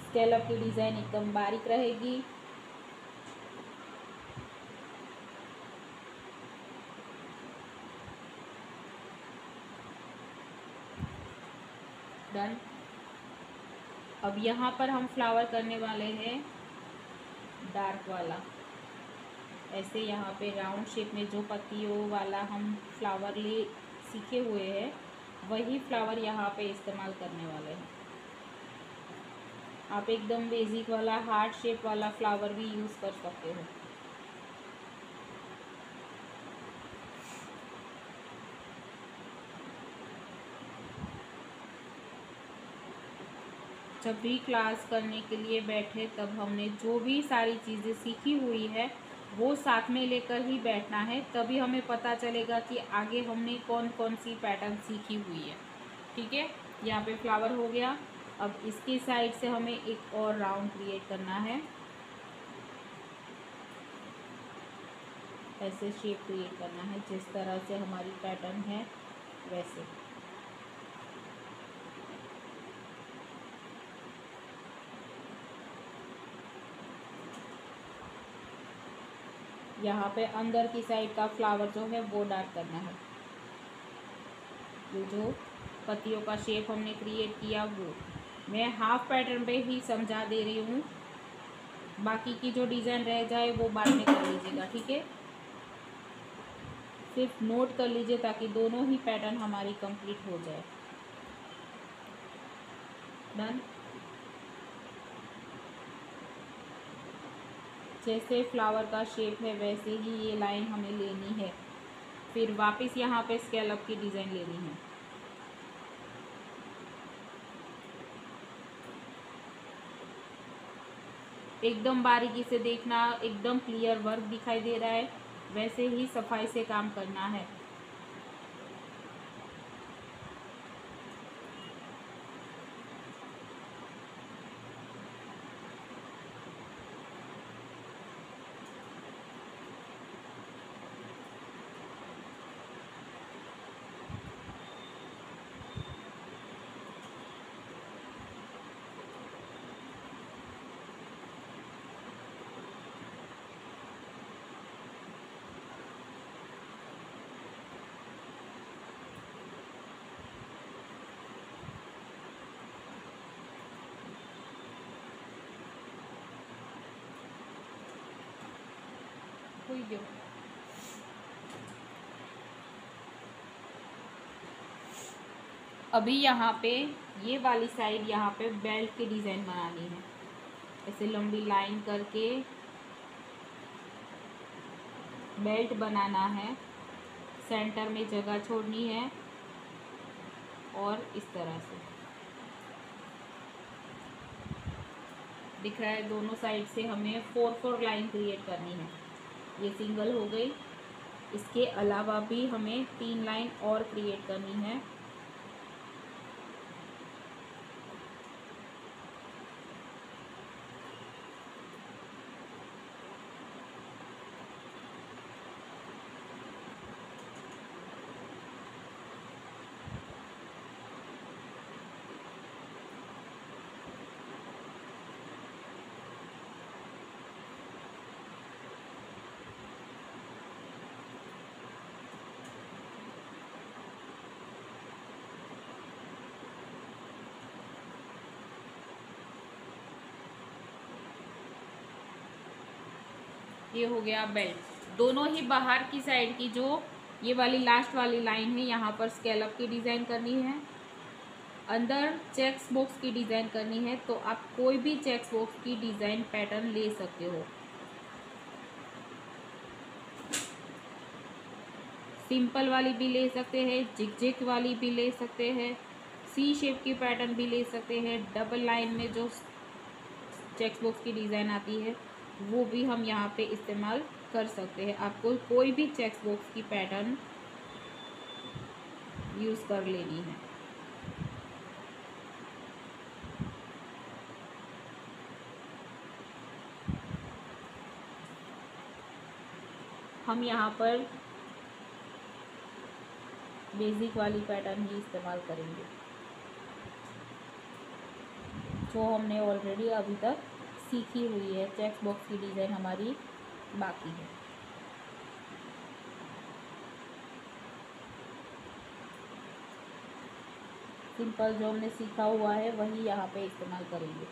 स्कैलप की डिज़ाइन एकदम बारीक रहेगी। डन। अब यहाँ पर हम फ्लावर करने वाले हैं डार्क वाला। ऐसे यहाँ पे राउंड शेप में जो पत्तियों वाला हम फ्लावर ले सीखे हुए हैं, वही फ्लावर यहाँ पे इस्तेमाल करने वाले हैं। आप एकदम बेसिक वाला हार्ट शेप वाला फ्लावर भी यूज़ कर सकते हो। जब भी क्लास करने के लिए बैठे तब हमने जो भी सारी चीज़ें सीखी हुई है वो साथ में लेकर ही बैठना है, तभी हमें पता चलेगा कि आगे हमने कौन कौन सी पैटर्न सीखी हुई है, ठीक है। यहाँ पे फ्लावर हो गया। अब इसकी साइड से हमें एक और राउंड क्रिएट करना है। ऐसे शेप क्रिएट करना है जिस तरह से हमारी पैटर्न है वैसे। यहाँ पे अंदर की साइड का फ्लावर जो है वो डार्क करना है। ये जो पत्तियों का शेप हमने क्रिएट किया वो मैं हाफ पैटर्न पे ही समझा दे रही हूँ, बाकी की जो डिज़ाइन रह जाए वो बाद में कर लीजिएगा, ठीक है। सिर्फ नोट कर लीजिए ताकि दोनों ही पैटर्न हमारी कंप्लीट हो जाए। डन। जैसे फ्लावर का शेप है वैसे ही ये लाइन हमें लेनी है, फिर वापस यहाँ पे स्कैलप की डिज़ाइन लेनी है। एकदम बारीकी से देखना, एकदम क्लियर वर्क दिखाई दे रहा है, वैसे ही सफाई से काम करना है। अभी यहाँ पे ये वाली साइड यहाँ पे बेल्ट की डिज़ाइन बनानी है। ऐसे लंबी लाइन करके बेल्ट बनाना है, सेंटर में जगह छोड़नी है और इस तरह से दिख रहा है। दोनों साइड से हमें 4-4 लाइन क्रिएट करनी है। ये सिंगल हो गई, इसके अलावा भी हमें 3 लाइन और क्रिएट करनी है। ये हो गया बेल्ट। दोनों ही बाहर की साइड की जो ये वाली लास्ट वाली लाइन है यहाँ पर स्कैलप की डिज़ाइन करनी है। अंदर चेक्स बॉक्स की डिज़ाइन करनी है तो आप कोई भी चेक्स बॉक्स की डिज़ाइन पैटर्न ले सकते हो। सिंपल वाली भी ले सकते हैं, जिग वाली भी ले सकते हैं, सी शेप की पैटर्न भी ले सकते हैं, डबल लाइन में जो चेक्स बॉक्स की डिज़ाइन आती है वो भी हम यहाँ पे इस्तेमाल कर सकते हैं। आपको कोई भी चेक्स बॉक्स की पैटर्न यूज़ कर लेनी है। हम यहाँ पर बेसिक वाली पैटर्न ही इस्तेमाल करेंगे जो हमने ऑलरेडी अभी तक सीखी हुई है। चेक्स बॉक्स की डिज़ाइन हमारी बाकी है। सिंपल जो हमने सीखा हुआ है वही यहाँ पे इस्तेमाल करेंगे।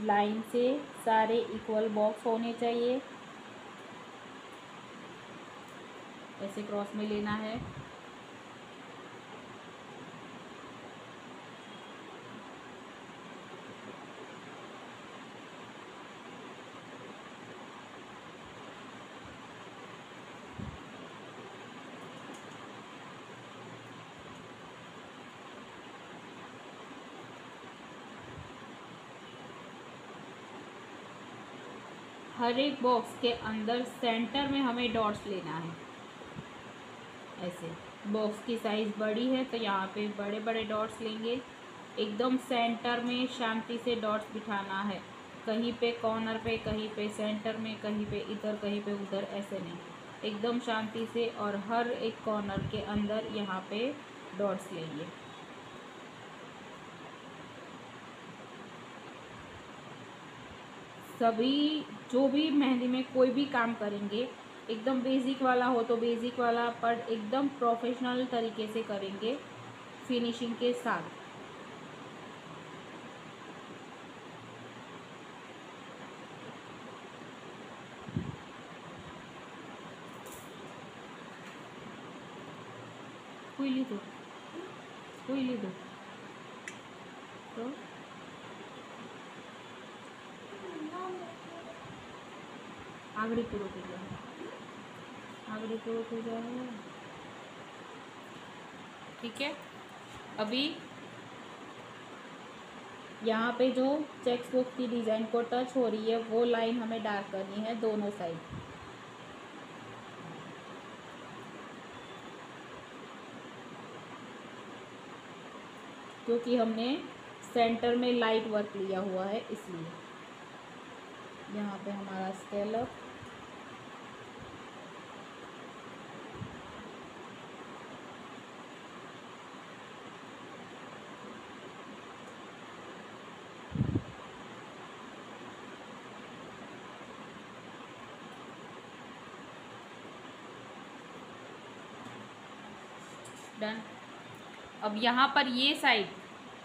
लाइन से सारे इक्वल बॉक्स होने चाहिए, ऐसे क्रॉस में लेना है। हर एक बॉक्स के अंदर सेंटर में हमें डॉट्स लेना है। ऐसे बॉक्स की साइज़ बड़ी है तो यहाँ पे बड़े बड़े डॉट्स लेंगे। एकदम सेंटर में शांति से डॉट्स बिठाना है, कहीं पे कॉर्नर पे, कहीं पे सेंटर में, कहीं पे इधर, कहीं पे उधर, ऐसे नहीं, एकदम शांति से। और हर एक कॉर्नर के अंदर यहाँ पे डॉट्स लेंगे। सभी जो भी मेहंदी में कोई भी काम करेंगे, एकदम बेसिक वाला हो तो बेसिक वाला, पर एकदम प्रोफेशनल तरीके से करेंगे फिनिशिंग के साथ। कोई दो तो आगड़ी पूरा हो जाए, आगड़ी पूरा हो जाए। ठीक है, अभी यहाँ पे जो चेक्स बॉक्स की डिज़ाइन को टच हो रही है वो लाइन हमें डार्क करनी है दोनों साइड। क्योंकि हमने सेंटर में लाइट वर्क लिया हुआ है इसलिए। यहाँ पे हमारा स्केलअप, डन। अब यहाँ पर ये साइड,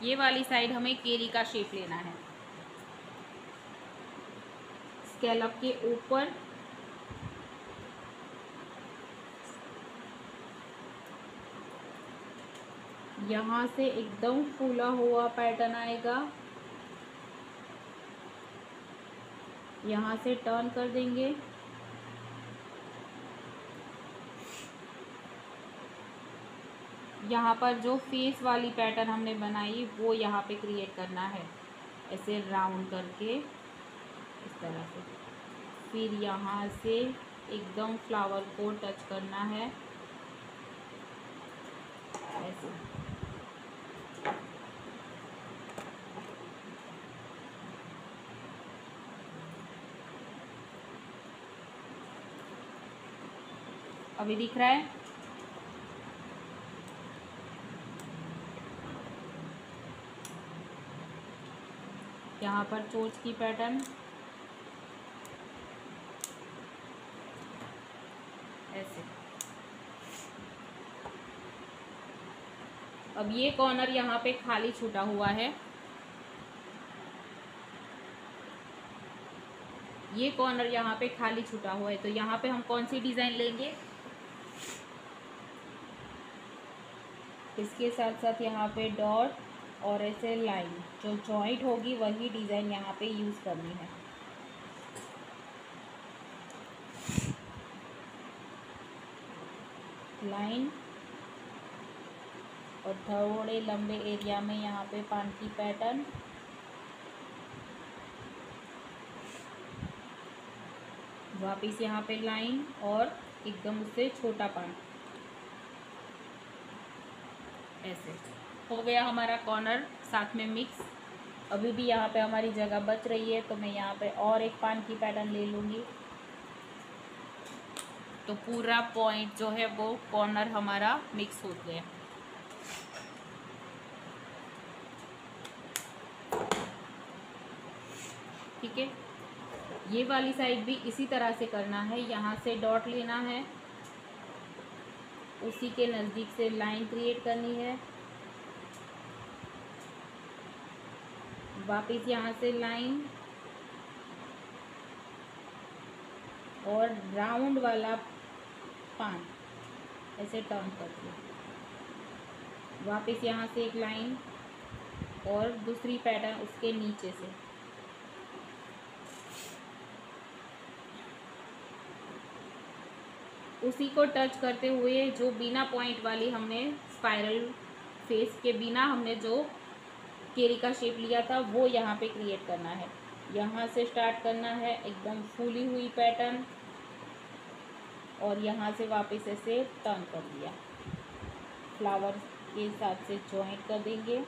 ये वाली साइड हमें केरी का शेप लेना है। स्केलअप के ऊपर यहाँ से एकदम फूला हुआ पैटर्न आएगा, यहाँ से टर्न कर देंगे। यहाँ पर जो फेस वाली पैटर्न हमने बनाई वो यहाँ पे क्रिएट करना है, ऐसे राउंड करके इस तरह से। फिर यहाँ से एकदम फ्लावर को टच करना है ऐसे। अभी दिख रहा है? यहाँ पर चोंच की पैटर्न ऐसे। अब ये कॉर्नर यहाँ पे खाली छूटा हुआ है, ये कॉर्नर यहाँ पे खाली छूटा हुआ है, तो यहाँ पे हम कौन सी डिज़ाइन लेंगे, इसके साथ साथ यहाँ पे डॉट और ऐसे लाइन जो जॉइंट होगी वही डिज़ाइन यहाँ पे यूज़ करनी है। लाइन और थोड़े लंबे एरिया में यहाँ पे पान की पैटर्न, वापिस यहाँ पे लाइन और एकदम उससे छोटा पान, ऐसे हो गया हमारा कॉर्नर साथ में मिक्स। अभी भी यहाँ पे हमारी जगह बच रही है, तो मैं यहाँ पे और एक पान की पैटर्न ले लूँगी, तो पूरा पॉइंट जो है वो कॉर्नर हमारा मिक्स हो गया। ठीक है, ये वाली साइड भी इसी तरह से करना है। यहाँ से डॉट लेना है, उसी के नज़दीक से लाइन क्रिएट करनी है, वापिस यहाँ से लाइन और राउंड वाला पान ऐसे टर्न करके, वापिस यहाँ से एक लाइन और दूसरी पैटर्न उसके नीचे से, उसी को टच करते हुए जो बिना पॉइंट वाली हमने स्पाइरल फेस के बिना हमने जो केरी का शेप लिया था वो यहाँ पे क्रिएट करना है। यहाँ से स्टार्ट करना है एकदम फूली हुई पैटर्न और यहाँ से वापस ऐसे टर्न कर दिया, फ्लावर के साथ से जॉइंट कर देंगे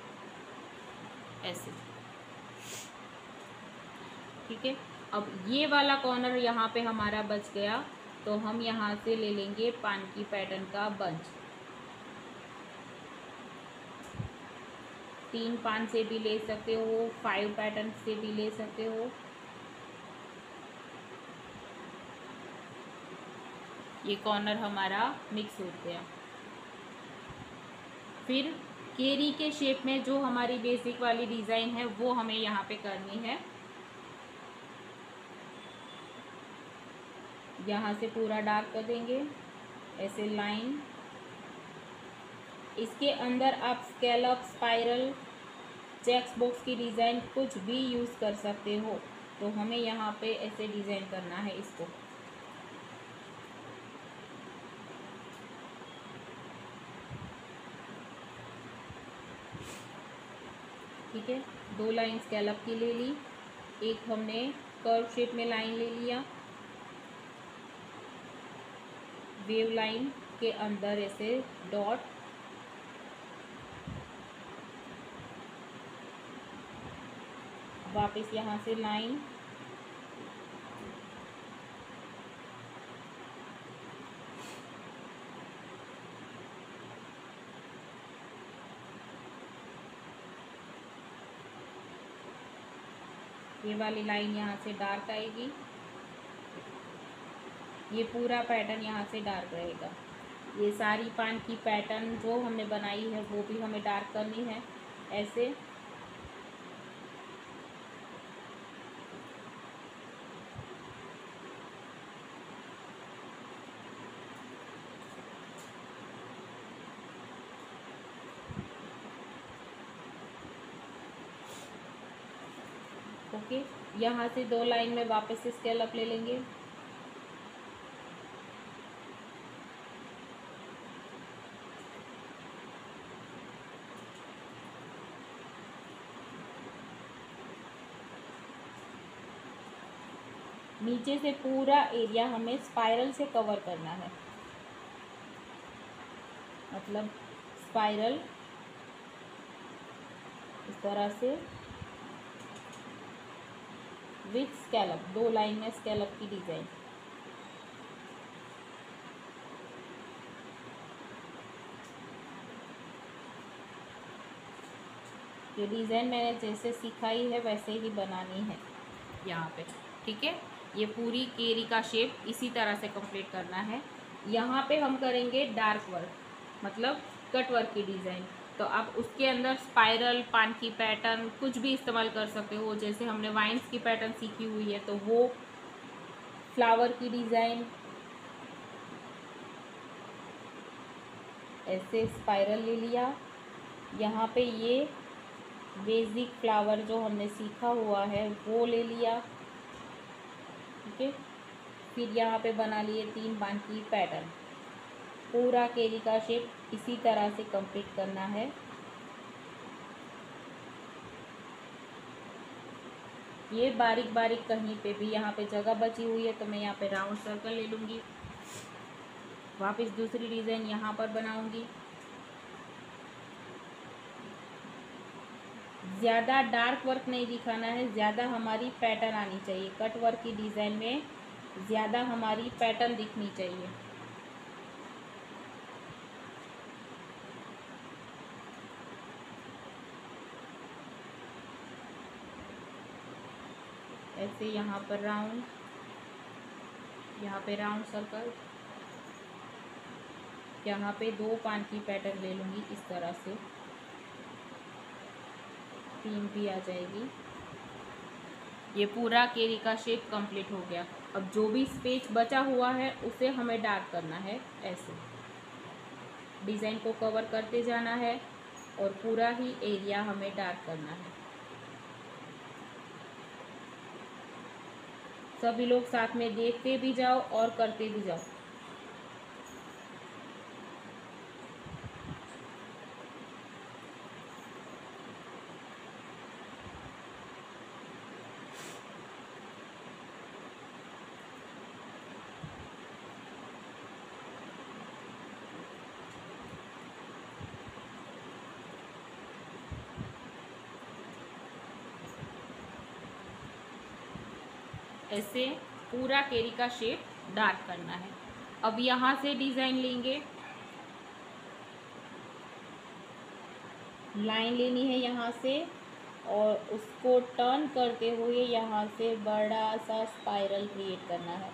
ऐसे। ठीक है, अब ये वाला कॉर्नर यहाँ पे हमारा बच गया, तो हम यहाँ से ले लेंगे पान की पैटर्न का बंच। 3 पान से भी ले सकते हो, 5 पैटर्न से भी ले सकते हो। ये कॉर्नर हमारा मिक्स हो गया। फिर केरी के शेप में जो हमारी बेसिक वाली डिज़ाइन है वो हमें यहाँ पे करनी है। यहाँ से पूरा डार्क कर देंगे ऐसे लाइन, इसके अंदर आप स्कैलप, स्पाइरल, चेक्स बॉक्स की डिज़ाइन कुछ भी यूज़ कर सकते हो। तो हमें यहाँ पे ऐसे डिज़ाइन करना है इसको। ठीक है, 2 लाइन स्कैलप की ले ली, एक हमने कर्व शेप में लाइन ले लिया, वेव लाइन के अंदर ऐसे डॉट, वापस यहाँ से लाइन, ये वाली लाइन यहाँ से डार्क आएगी, ये पूरा पैटर्न यहाँ से डार्क रहेगा। ये सारी पान की पैटर्न जो हमने बनाई है वो भी हमें डार्क करनी है ऐसे। ओके, यहाँ से 2 लाइन में वापस से स्केलअप ले लेंगे, नीचे से पूरा एरिया हमें स्पाइरल से कवर करना है, मतलब स्पाइरल इस तरह से विथ स्कैलप, 2 लाइन में स्कैलप की डिज़ाइन। ये डिज़ाइन मैंने जैसे सिखाई है वैसे ही बनानी है यहाँ पे। ठीक है, ये पूरी केरी का शेप इसी तरह से कंप्लीट करना है। यहाँ पे हम करेंगे डार्क वर्क, मतलब कट वर्क की डिज़ाइन। तो आप उसके अंदर स्पाइरल, पान की पैटर्न कुछ भी इस्तेमाल कर सकते हो। जैसे हमने वाइन्स की पैटर्न सीखी हुई है तो वो फ्लावर की डिज़ाइन, ऐसे स्पाइरल ले लिया। यहाँ पे ये बेसिक फ्लावर जो हमने सीखा हुआ है वो ले लिया। ठीक है, फिर यहाँ पे बना लिए 3 पान की पैटर्न। पूरा केरी का शेप इसी तरह से कंप्लीट करना है। ये बारीक बारीक कहीं पे भी यहाँ पे जगह बची हुई है तो मैं यहाँ पे राउंड सर्कल ले लूँगी। वापस दूसरी डिज़ाइन यहाँ पर बनाऊँगी। ज़्यादा डार्क वर्क नहीं दिखाना है, ज़्यादा हमारी पैटर्न आनी चाहिए। कट वर्क की डिज़ाइन में ज़्यादा हमारी पैटर्न दिखनी चाहिए। ऐसे यहाँ पर राउंड, यहाँ पे राउंड सर्कल, यहाँ पे 2 पान की पैटर्न ले लूँगी इस तरह से, 3 भी आ जाएगी। ये पूरा केरी का शेप कंप्लीट हो गया। अब जो भी स्पेस बचा हुआ है उसे हमें डार्क करना है। ऐसे डिज़ाइन को कवर करते जाना है और पूरा ही एरिया हमें डार्क करना है। सभी लोग साथ में देखते भी जाओ और करते भी जाओ। ऐसे पूरा केरी का शेप डार्क करना है। अब यहाँ से डिज़ाइन लेंगे, लाइन लेनी है यहाँ से और उसको टर्न करते हुए यहाँ से बड़ा सा स्पाइरल क्रिएट करना है।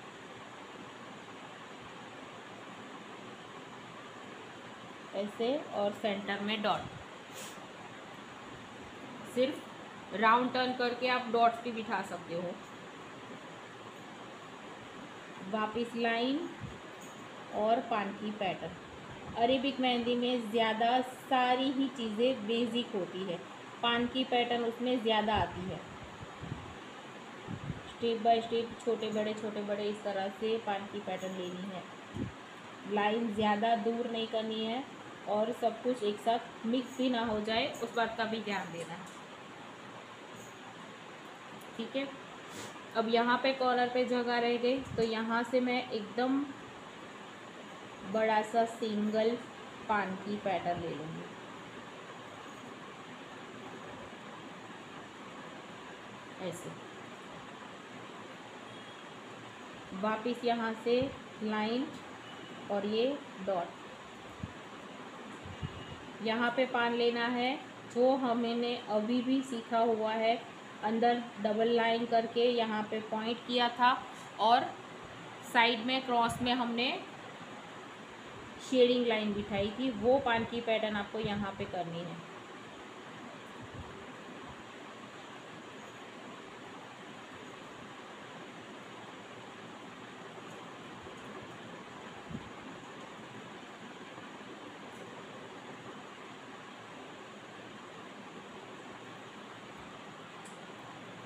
ऐसे और सेंटर में डॉट। सिर्फ राउंड टर्न करके आप डॉट्स भी बिठा सकते हो। वापिस लाइन और पान की पैटर्न। अरेबिक मेहंदी में ज़्यादा सारी ही चीज़ें बेसिक होती है, पान की पैटर्न उसमें ज़्यादा आती है। स्टेप बाय स्टेप छोटे बड़े इस तरह से पान की पैटर्न लेनी है। लाइन ज़्यादा दूर नहीं करनी है और सब कुछ एक साथ मिक्स भी ना हो जाए, उस बात का भी ध्यान देना है। ठीक है, अब यहाँ पे कॉर्नर पे जगह रह गई तो यहाँ से मैं एकदम बड़ा सा सिंगल पान की पैटर्न ले लूँगी। ऐसे वापिस यहाँ से लाइन और ये डॉट। यहाँ पे पान लेना है जो हमने अभी भी सीखा हुआ है, अंदर डबल लाइन करके यहाँ पे पॉइंट किया था और साइड में क्रॉस में हमने शेडिंग लाइन बिठाई थी। वो पान की पैटर्न आपको यहाँ पे करनी है।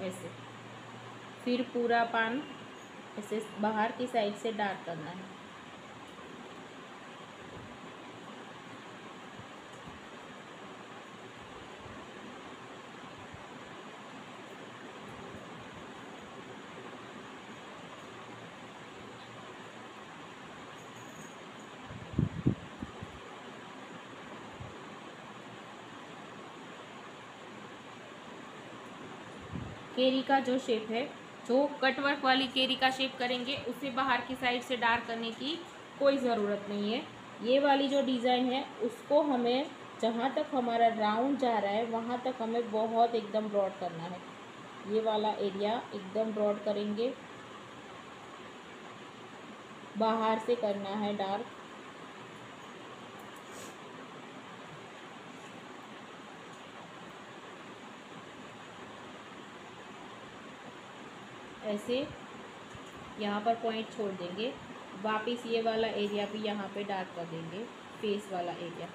ऐसे फिर पूरा पान ऐसे बाहर की साइड से डार्क करना है। केरी का जो शेप है, जो कटवर्क वाली केरी का शेप करेंगे उसे बाहर की साइड से डार्क करने की कोई ज़रूरत नहीं है। ये वाली जो डिज़ाइन है उसको हमें जहाँ तक हमारा राउंड जा रहा है वहाँ तक हमें बहुत एकदम ब्रॉड करना है। ये वाला एरिया एकदम ब्रॉड करेंगे, बाहर से करना है डार्क। ऐसे यहाँ पर पॉइंट छोड़ देंगे। वापस ये वाला एरिया भी यहाँ पे डार्क कर देंगे, फेस वाला एरिया।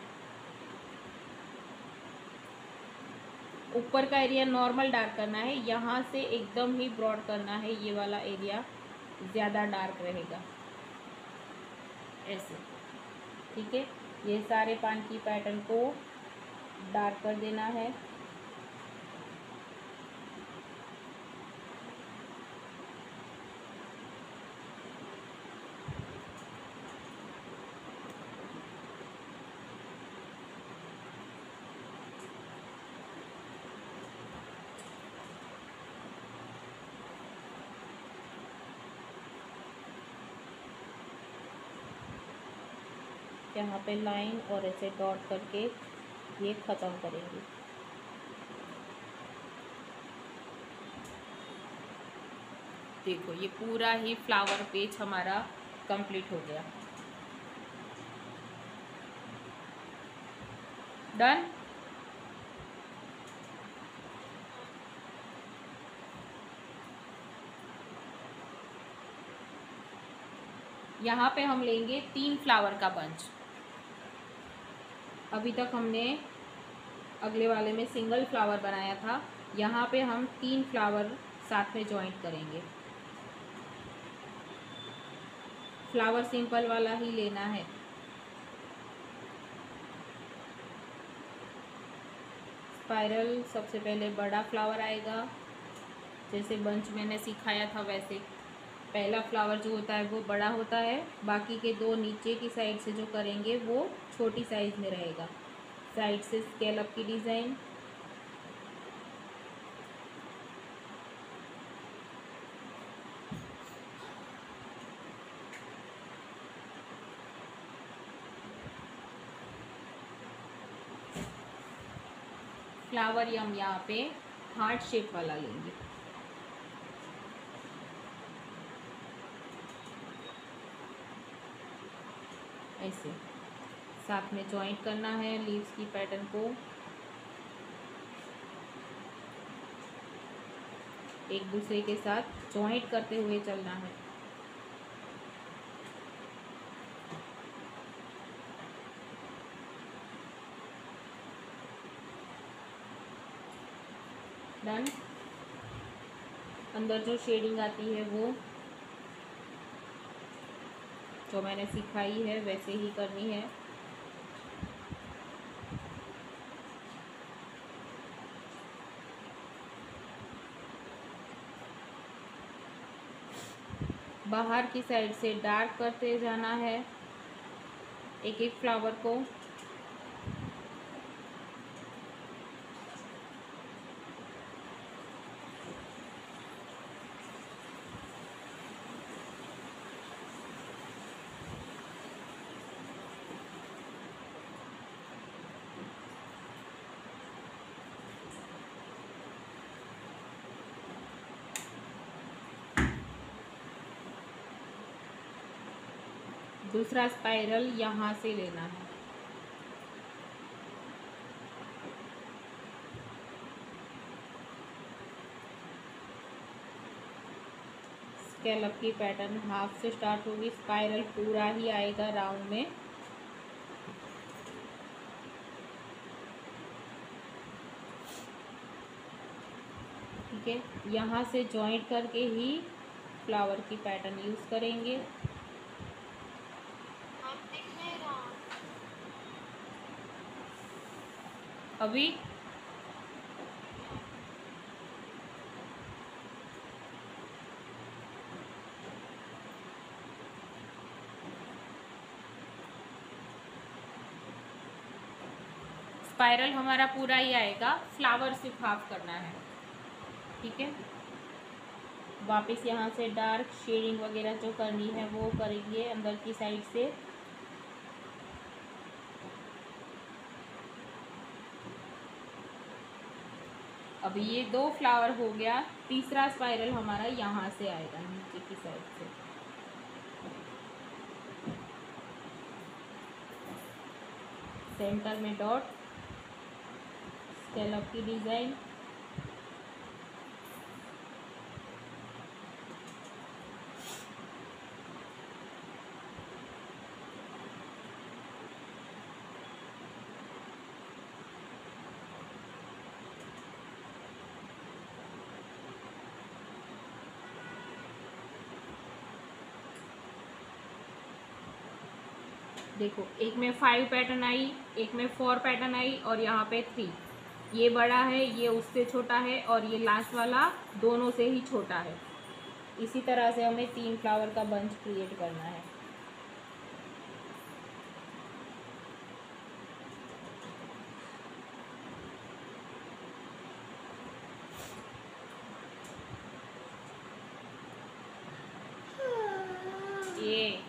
ऊपर का एरिया नॉर्मल डार्क करना है, यहाँ से एकदम ही ब्रॉड करना है, ये वाला एरिया ज़्यादा डार्क रहेगा ऐसे। ठीक है, ये सारे पान की पैटर्न को डार्क कर देना है। यहाँ पे लाइन और ऐसे डॉट करके ये ख़त्म करेंगे। देखो ये पूरा ही फ्लावर पेज हमारा कंप्लीट हो गया। डन। यहाँ पे हम लेंगे 3 फ्लावर का बंच। अभी तक हमने अगले वाले में सिंगल फ्लावर बनाया था, यहाँ पे हम 3 फ्लावर साथ में जॉइंट करेंगे। फ्लावर सिंपल वाला ही लेना है। स्पाइरल सबसे पहले बड़ा फ्लावर आएगा, जैसे बंच मैंने सिखाया था वैसे। पहला फ्लावर जो होता है वो बड़ा होता है, बाकी के 2 नीचे की साइड से जो करेंगे वो छोटी साइज में रहेगा। साइड से स्केलअप की डिज़ाइन। फ्लावर हम यहाँ पे हार्ट शेप वाला लेंगे। ऐसे साथ में जॉइंट करना है लीव्स की पैटर्न को। एक दूसरे के साथ जॉइंट करते हुए चलना है। डन। अंदर जो शेडिंग आती है वो जो मैंने सिखाई है वैसे ही करनी है। बाहर की साइड से डार्क करते जाना है एक एक फ्लावर को। दूसरा स्पाइरल यहाँ से लेना है। स्केलअप की पैटर्न हाफ से स्टार्ट होगी, स्पाइरल पूरा ही आएगा राउंड में। ठीक है, यहाँ से जॉइंट करके ही फ्लावर की पैटर्न यूज़ करेंगे। अभी स्पाइरल हमारा पूरा ही आएगा, फ्लावर सिर्फ हाफ करना है। ठीक है, वापस यहाँ से डार्क शेडिंग वगैरह जो करनी है वो करेंगे अंदर की साइड से। अभी ये 2 फ्लावर हो गया, तीसरा स्पाइरल हमारा यहाँ से आएगा नीचे की साइड से। सेंटर में डॉट, स्केलअप की डिज़ाइन। देखो, एक में 5 पैटर्न आई, एक में 4 पैटर्न आई और यहाँ पे 3। ये बड़ा है, ये उससे छोटा है और ये लास्ट वाला दोनों से ही छोटा है। इसी तरह से हमें 3 फ्लावर का बंच क्रिएट करना है। ये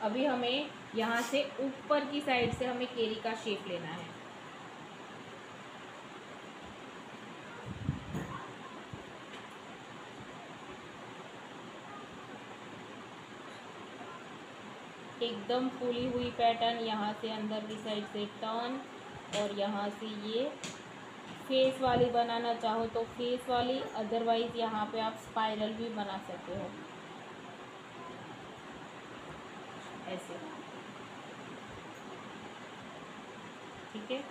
अभी हमें यहाँ से ऊपर की साइड से हमें केरी का शेप लेना है। एकदम फूली हुई पैटर्न, यहाँ से अंदर की साइड से टर्न और यहाँ से ये फेस वाली बनाना चाहो तो फेस वाली, अदरवाइज यहाँ पे आप स्पाइरल भी बना सकते हो ऐसे। ठीक है,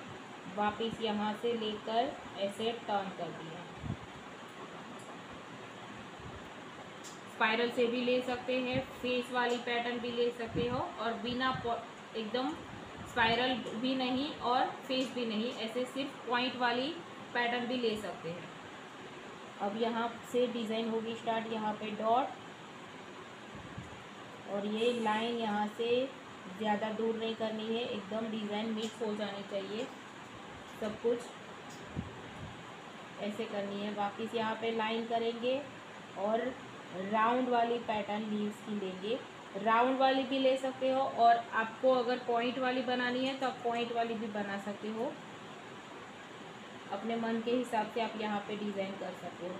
वापिस यहाँ से लेकर ऐसे टर्न कर दिया। स्पाइरल से भी ले सकते हैं, फेस वाली पैटर्न भी ले सकते हो और बिना एकदम स्पाइरल भी नहीं और फेस भी नहीं, ऐसे सिर्फ पॉइंट वाली पैटर्न भी ले सकते हैं। अब यहाँ से डिज़ाइन होगी स्टार्ट। यहाँ पे डॉट और ये लाइन यहाँ से ज़्यादा दूर नहीं करनी है, एकदम डिज़ाइन मिक्स हो जानी चाहिए, सब कुछ ऐसे करनी है। वापस यहाँ पे लाइन करेंगे और राउंड वाली पैटर्न लीव्स की लेंगे। राउंड वाली भी ले सकते हो और आपको अगर पॉइंट वाली बनानी है तो आप पॉइंट वाली भी बना सकते हो, अपने मन के हिसाब से आप यहाँ पे डिज़ाइन कर सकते हो।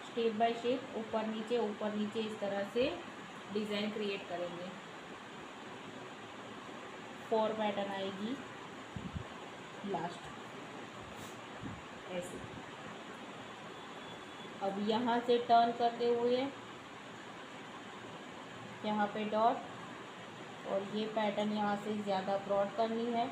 स्टेप बाय स्टेप ऊपर नीचे इस तरह से डिज़ाइन क्रिएट करेंगे। 4 पैटर्न आएगी लास्ट ऐसे। अब यहाँ से टर्न करते हुए यहाँ पे डॉट और ये पैटर्न यहाँ से ज़्यादा ब्रॉड करनी है।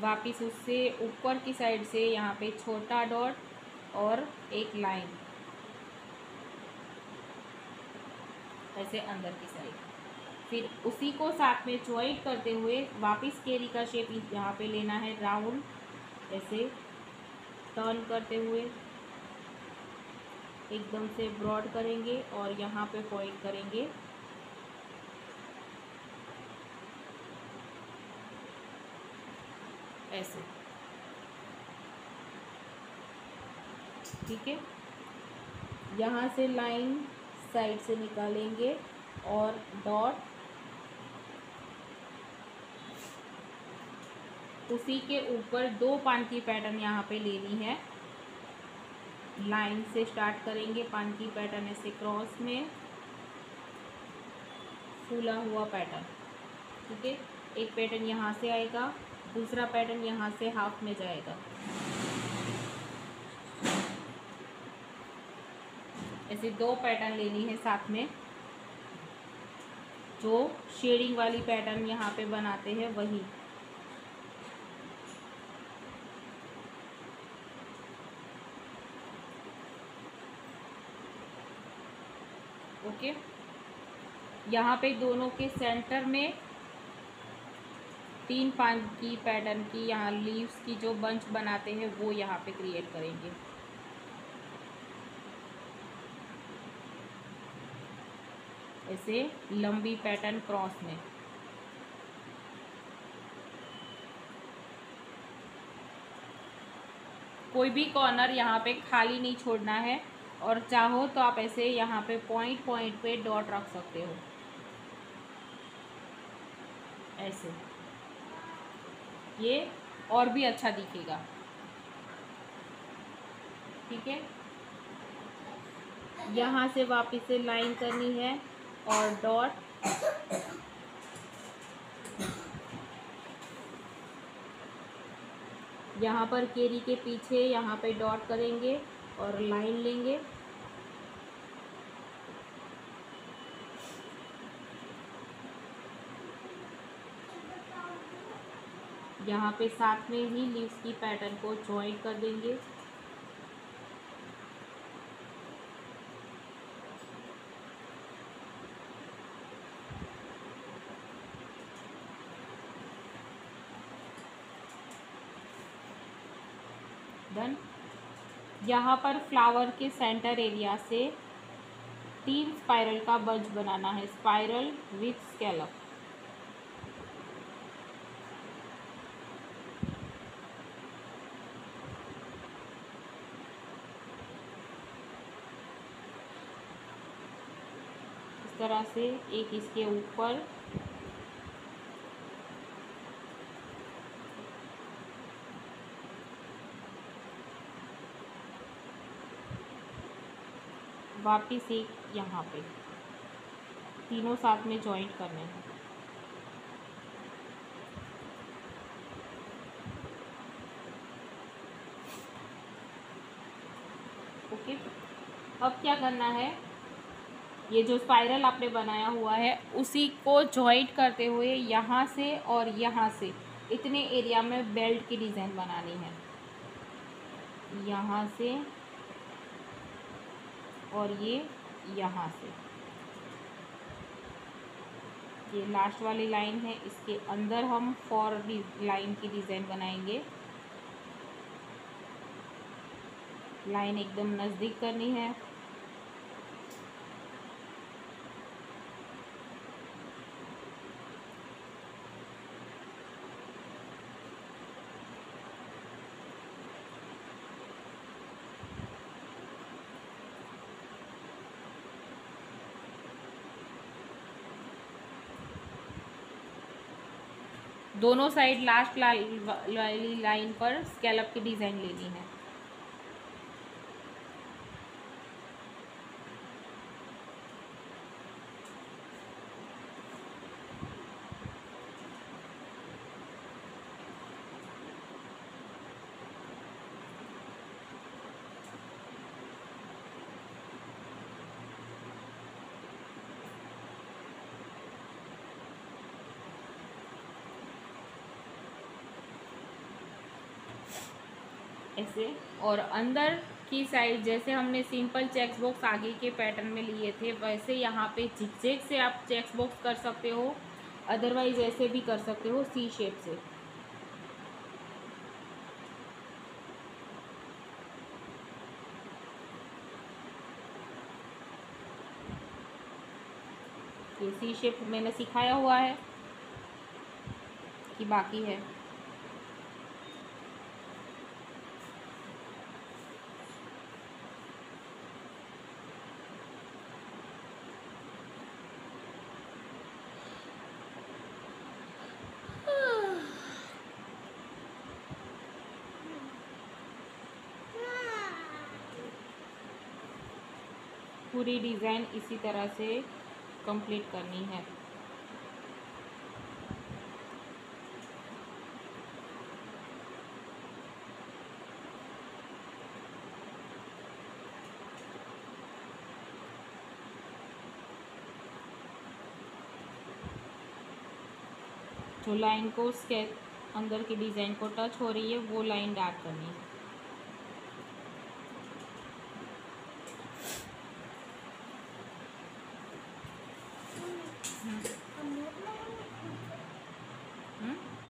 वापिस उससे ऊपर की साइड से यहाँ पे छोटा डॉट और एक लाइन ऐसे अंदर की साइड। फिर उसी को साथ में ज्वाइन करते हुए वापस केरी का शेप यहाँ पे लेना है, राउंड ऐसे टर्न करते हुए एकदम से ब्रॉड करेंगे और यहाँ पे पॉइंट करेंगे ऐसे। ठीक है, यहाँ से लाइन साइड से निकालेंगे और डॉट उसी के ऊपर 2 पान की पैटर्न यहाँ पे लेनी है। लाइन से स्टार्ट करेंगे, पान की पैटर्न ऐसे क्रॉस में फूला हुआ पैटर्न। ठीक है, एक पैटर्न यहाँ से आएगा, दूसरा पैटर्न यहाँ से हाफ में जाएगा। ऐसे 2 पैटर्न लेनी है साथ में, जो शेडिंग वाली पैटर्न यहाँ पे बनाते हैं वही। ओके, यहाँ पे दोनों के सेंटर में 3 पान की पैटर्न की यहाँ लीव्स की जो बंच बनाते हैं वो यहाँ पे क्रिएट करेंगे। ऐसे लंबी पैटर्न क्रॉस में। कोई भी कॉर्नर यहाँ पे खाली नहीं छोड़ना है और चाहो तो आप ऐसे यहाँ पे पॉइंट पे डॉट रख सकते हो ऐसे, ये और भी अच्छा दिखेगा। ठीक है, यहाँ से वापस से लाइन करनी है और डॉट यहाँ पर केरी के पीछे यहाँ पे डॉट करेंगे और लाइन लेंगे। यहाँ पे साथ में ही लीव्स की पैटर्न को ज्वाइन कर देंगे। डन। यहाँ पर फ्लावर के सेंटर एरिया से 3 स्पाइरल का बंच बनाना है, स्पाइरल विथ स्कैलप। इस तरह से एक इसके ऊपर वापिस एक यहाँ पे, तीनों साथ में जॉइंट करने हैं। ओके, अब क्या करना है, ये जो स्पाइरल आपने बनाया हुआ है उसी को जॉइंट करते हुए यहाँ से और यहाँ से इतने एरिया में बेल्ट की डिज़ाइन बनानी है। यहाँ से और ये यहाँ से, ये लास्ट वाली लाइन है, इसके अंदर हम फॉर लाइन की डिज़ाइन बनाएंगे। लाइन एकदम नज़दीक करनी है। दोनों साइड लास्ट वाली लाइन पर स्कैलप की डिज़ाइन लेनी है। ऐसे, और अंदर की साइड जैसे हमने सिंपल चेक्स बॉक्स आगे के पैटर्न में लिए थे वैसे यहाँ पे झिकझैक से आप चेक्स बॉक्स कर सकते हो, अदरवाइज ऐसे भी कर सकते हो सी शेप से। ये सी शेप मैंने सिखाया हुआ है कि बाकी है। पूरी डिज़ाइन इसी तरह से कंप्लीट करनी है। जो लाइन को स्केच अंदर की डिज़ाइन को टच हो रही है वो लाइन डार्क करनी है।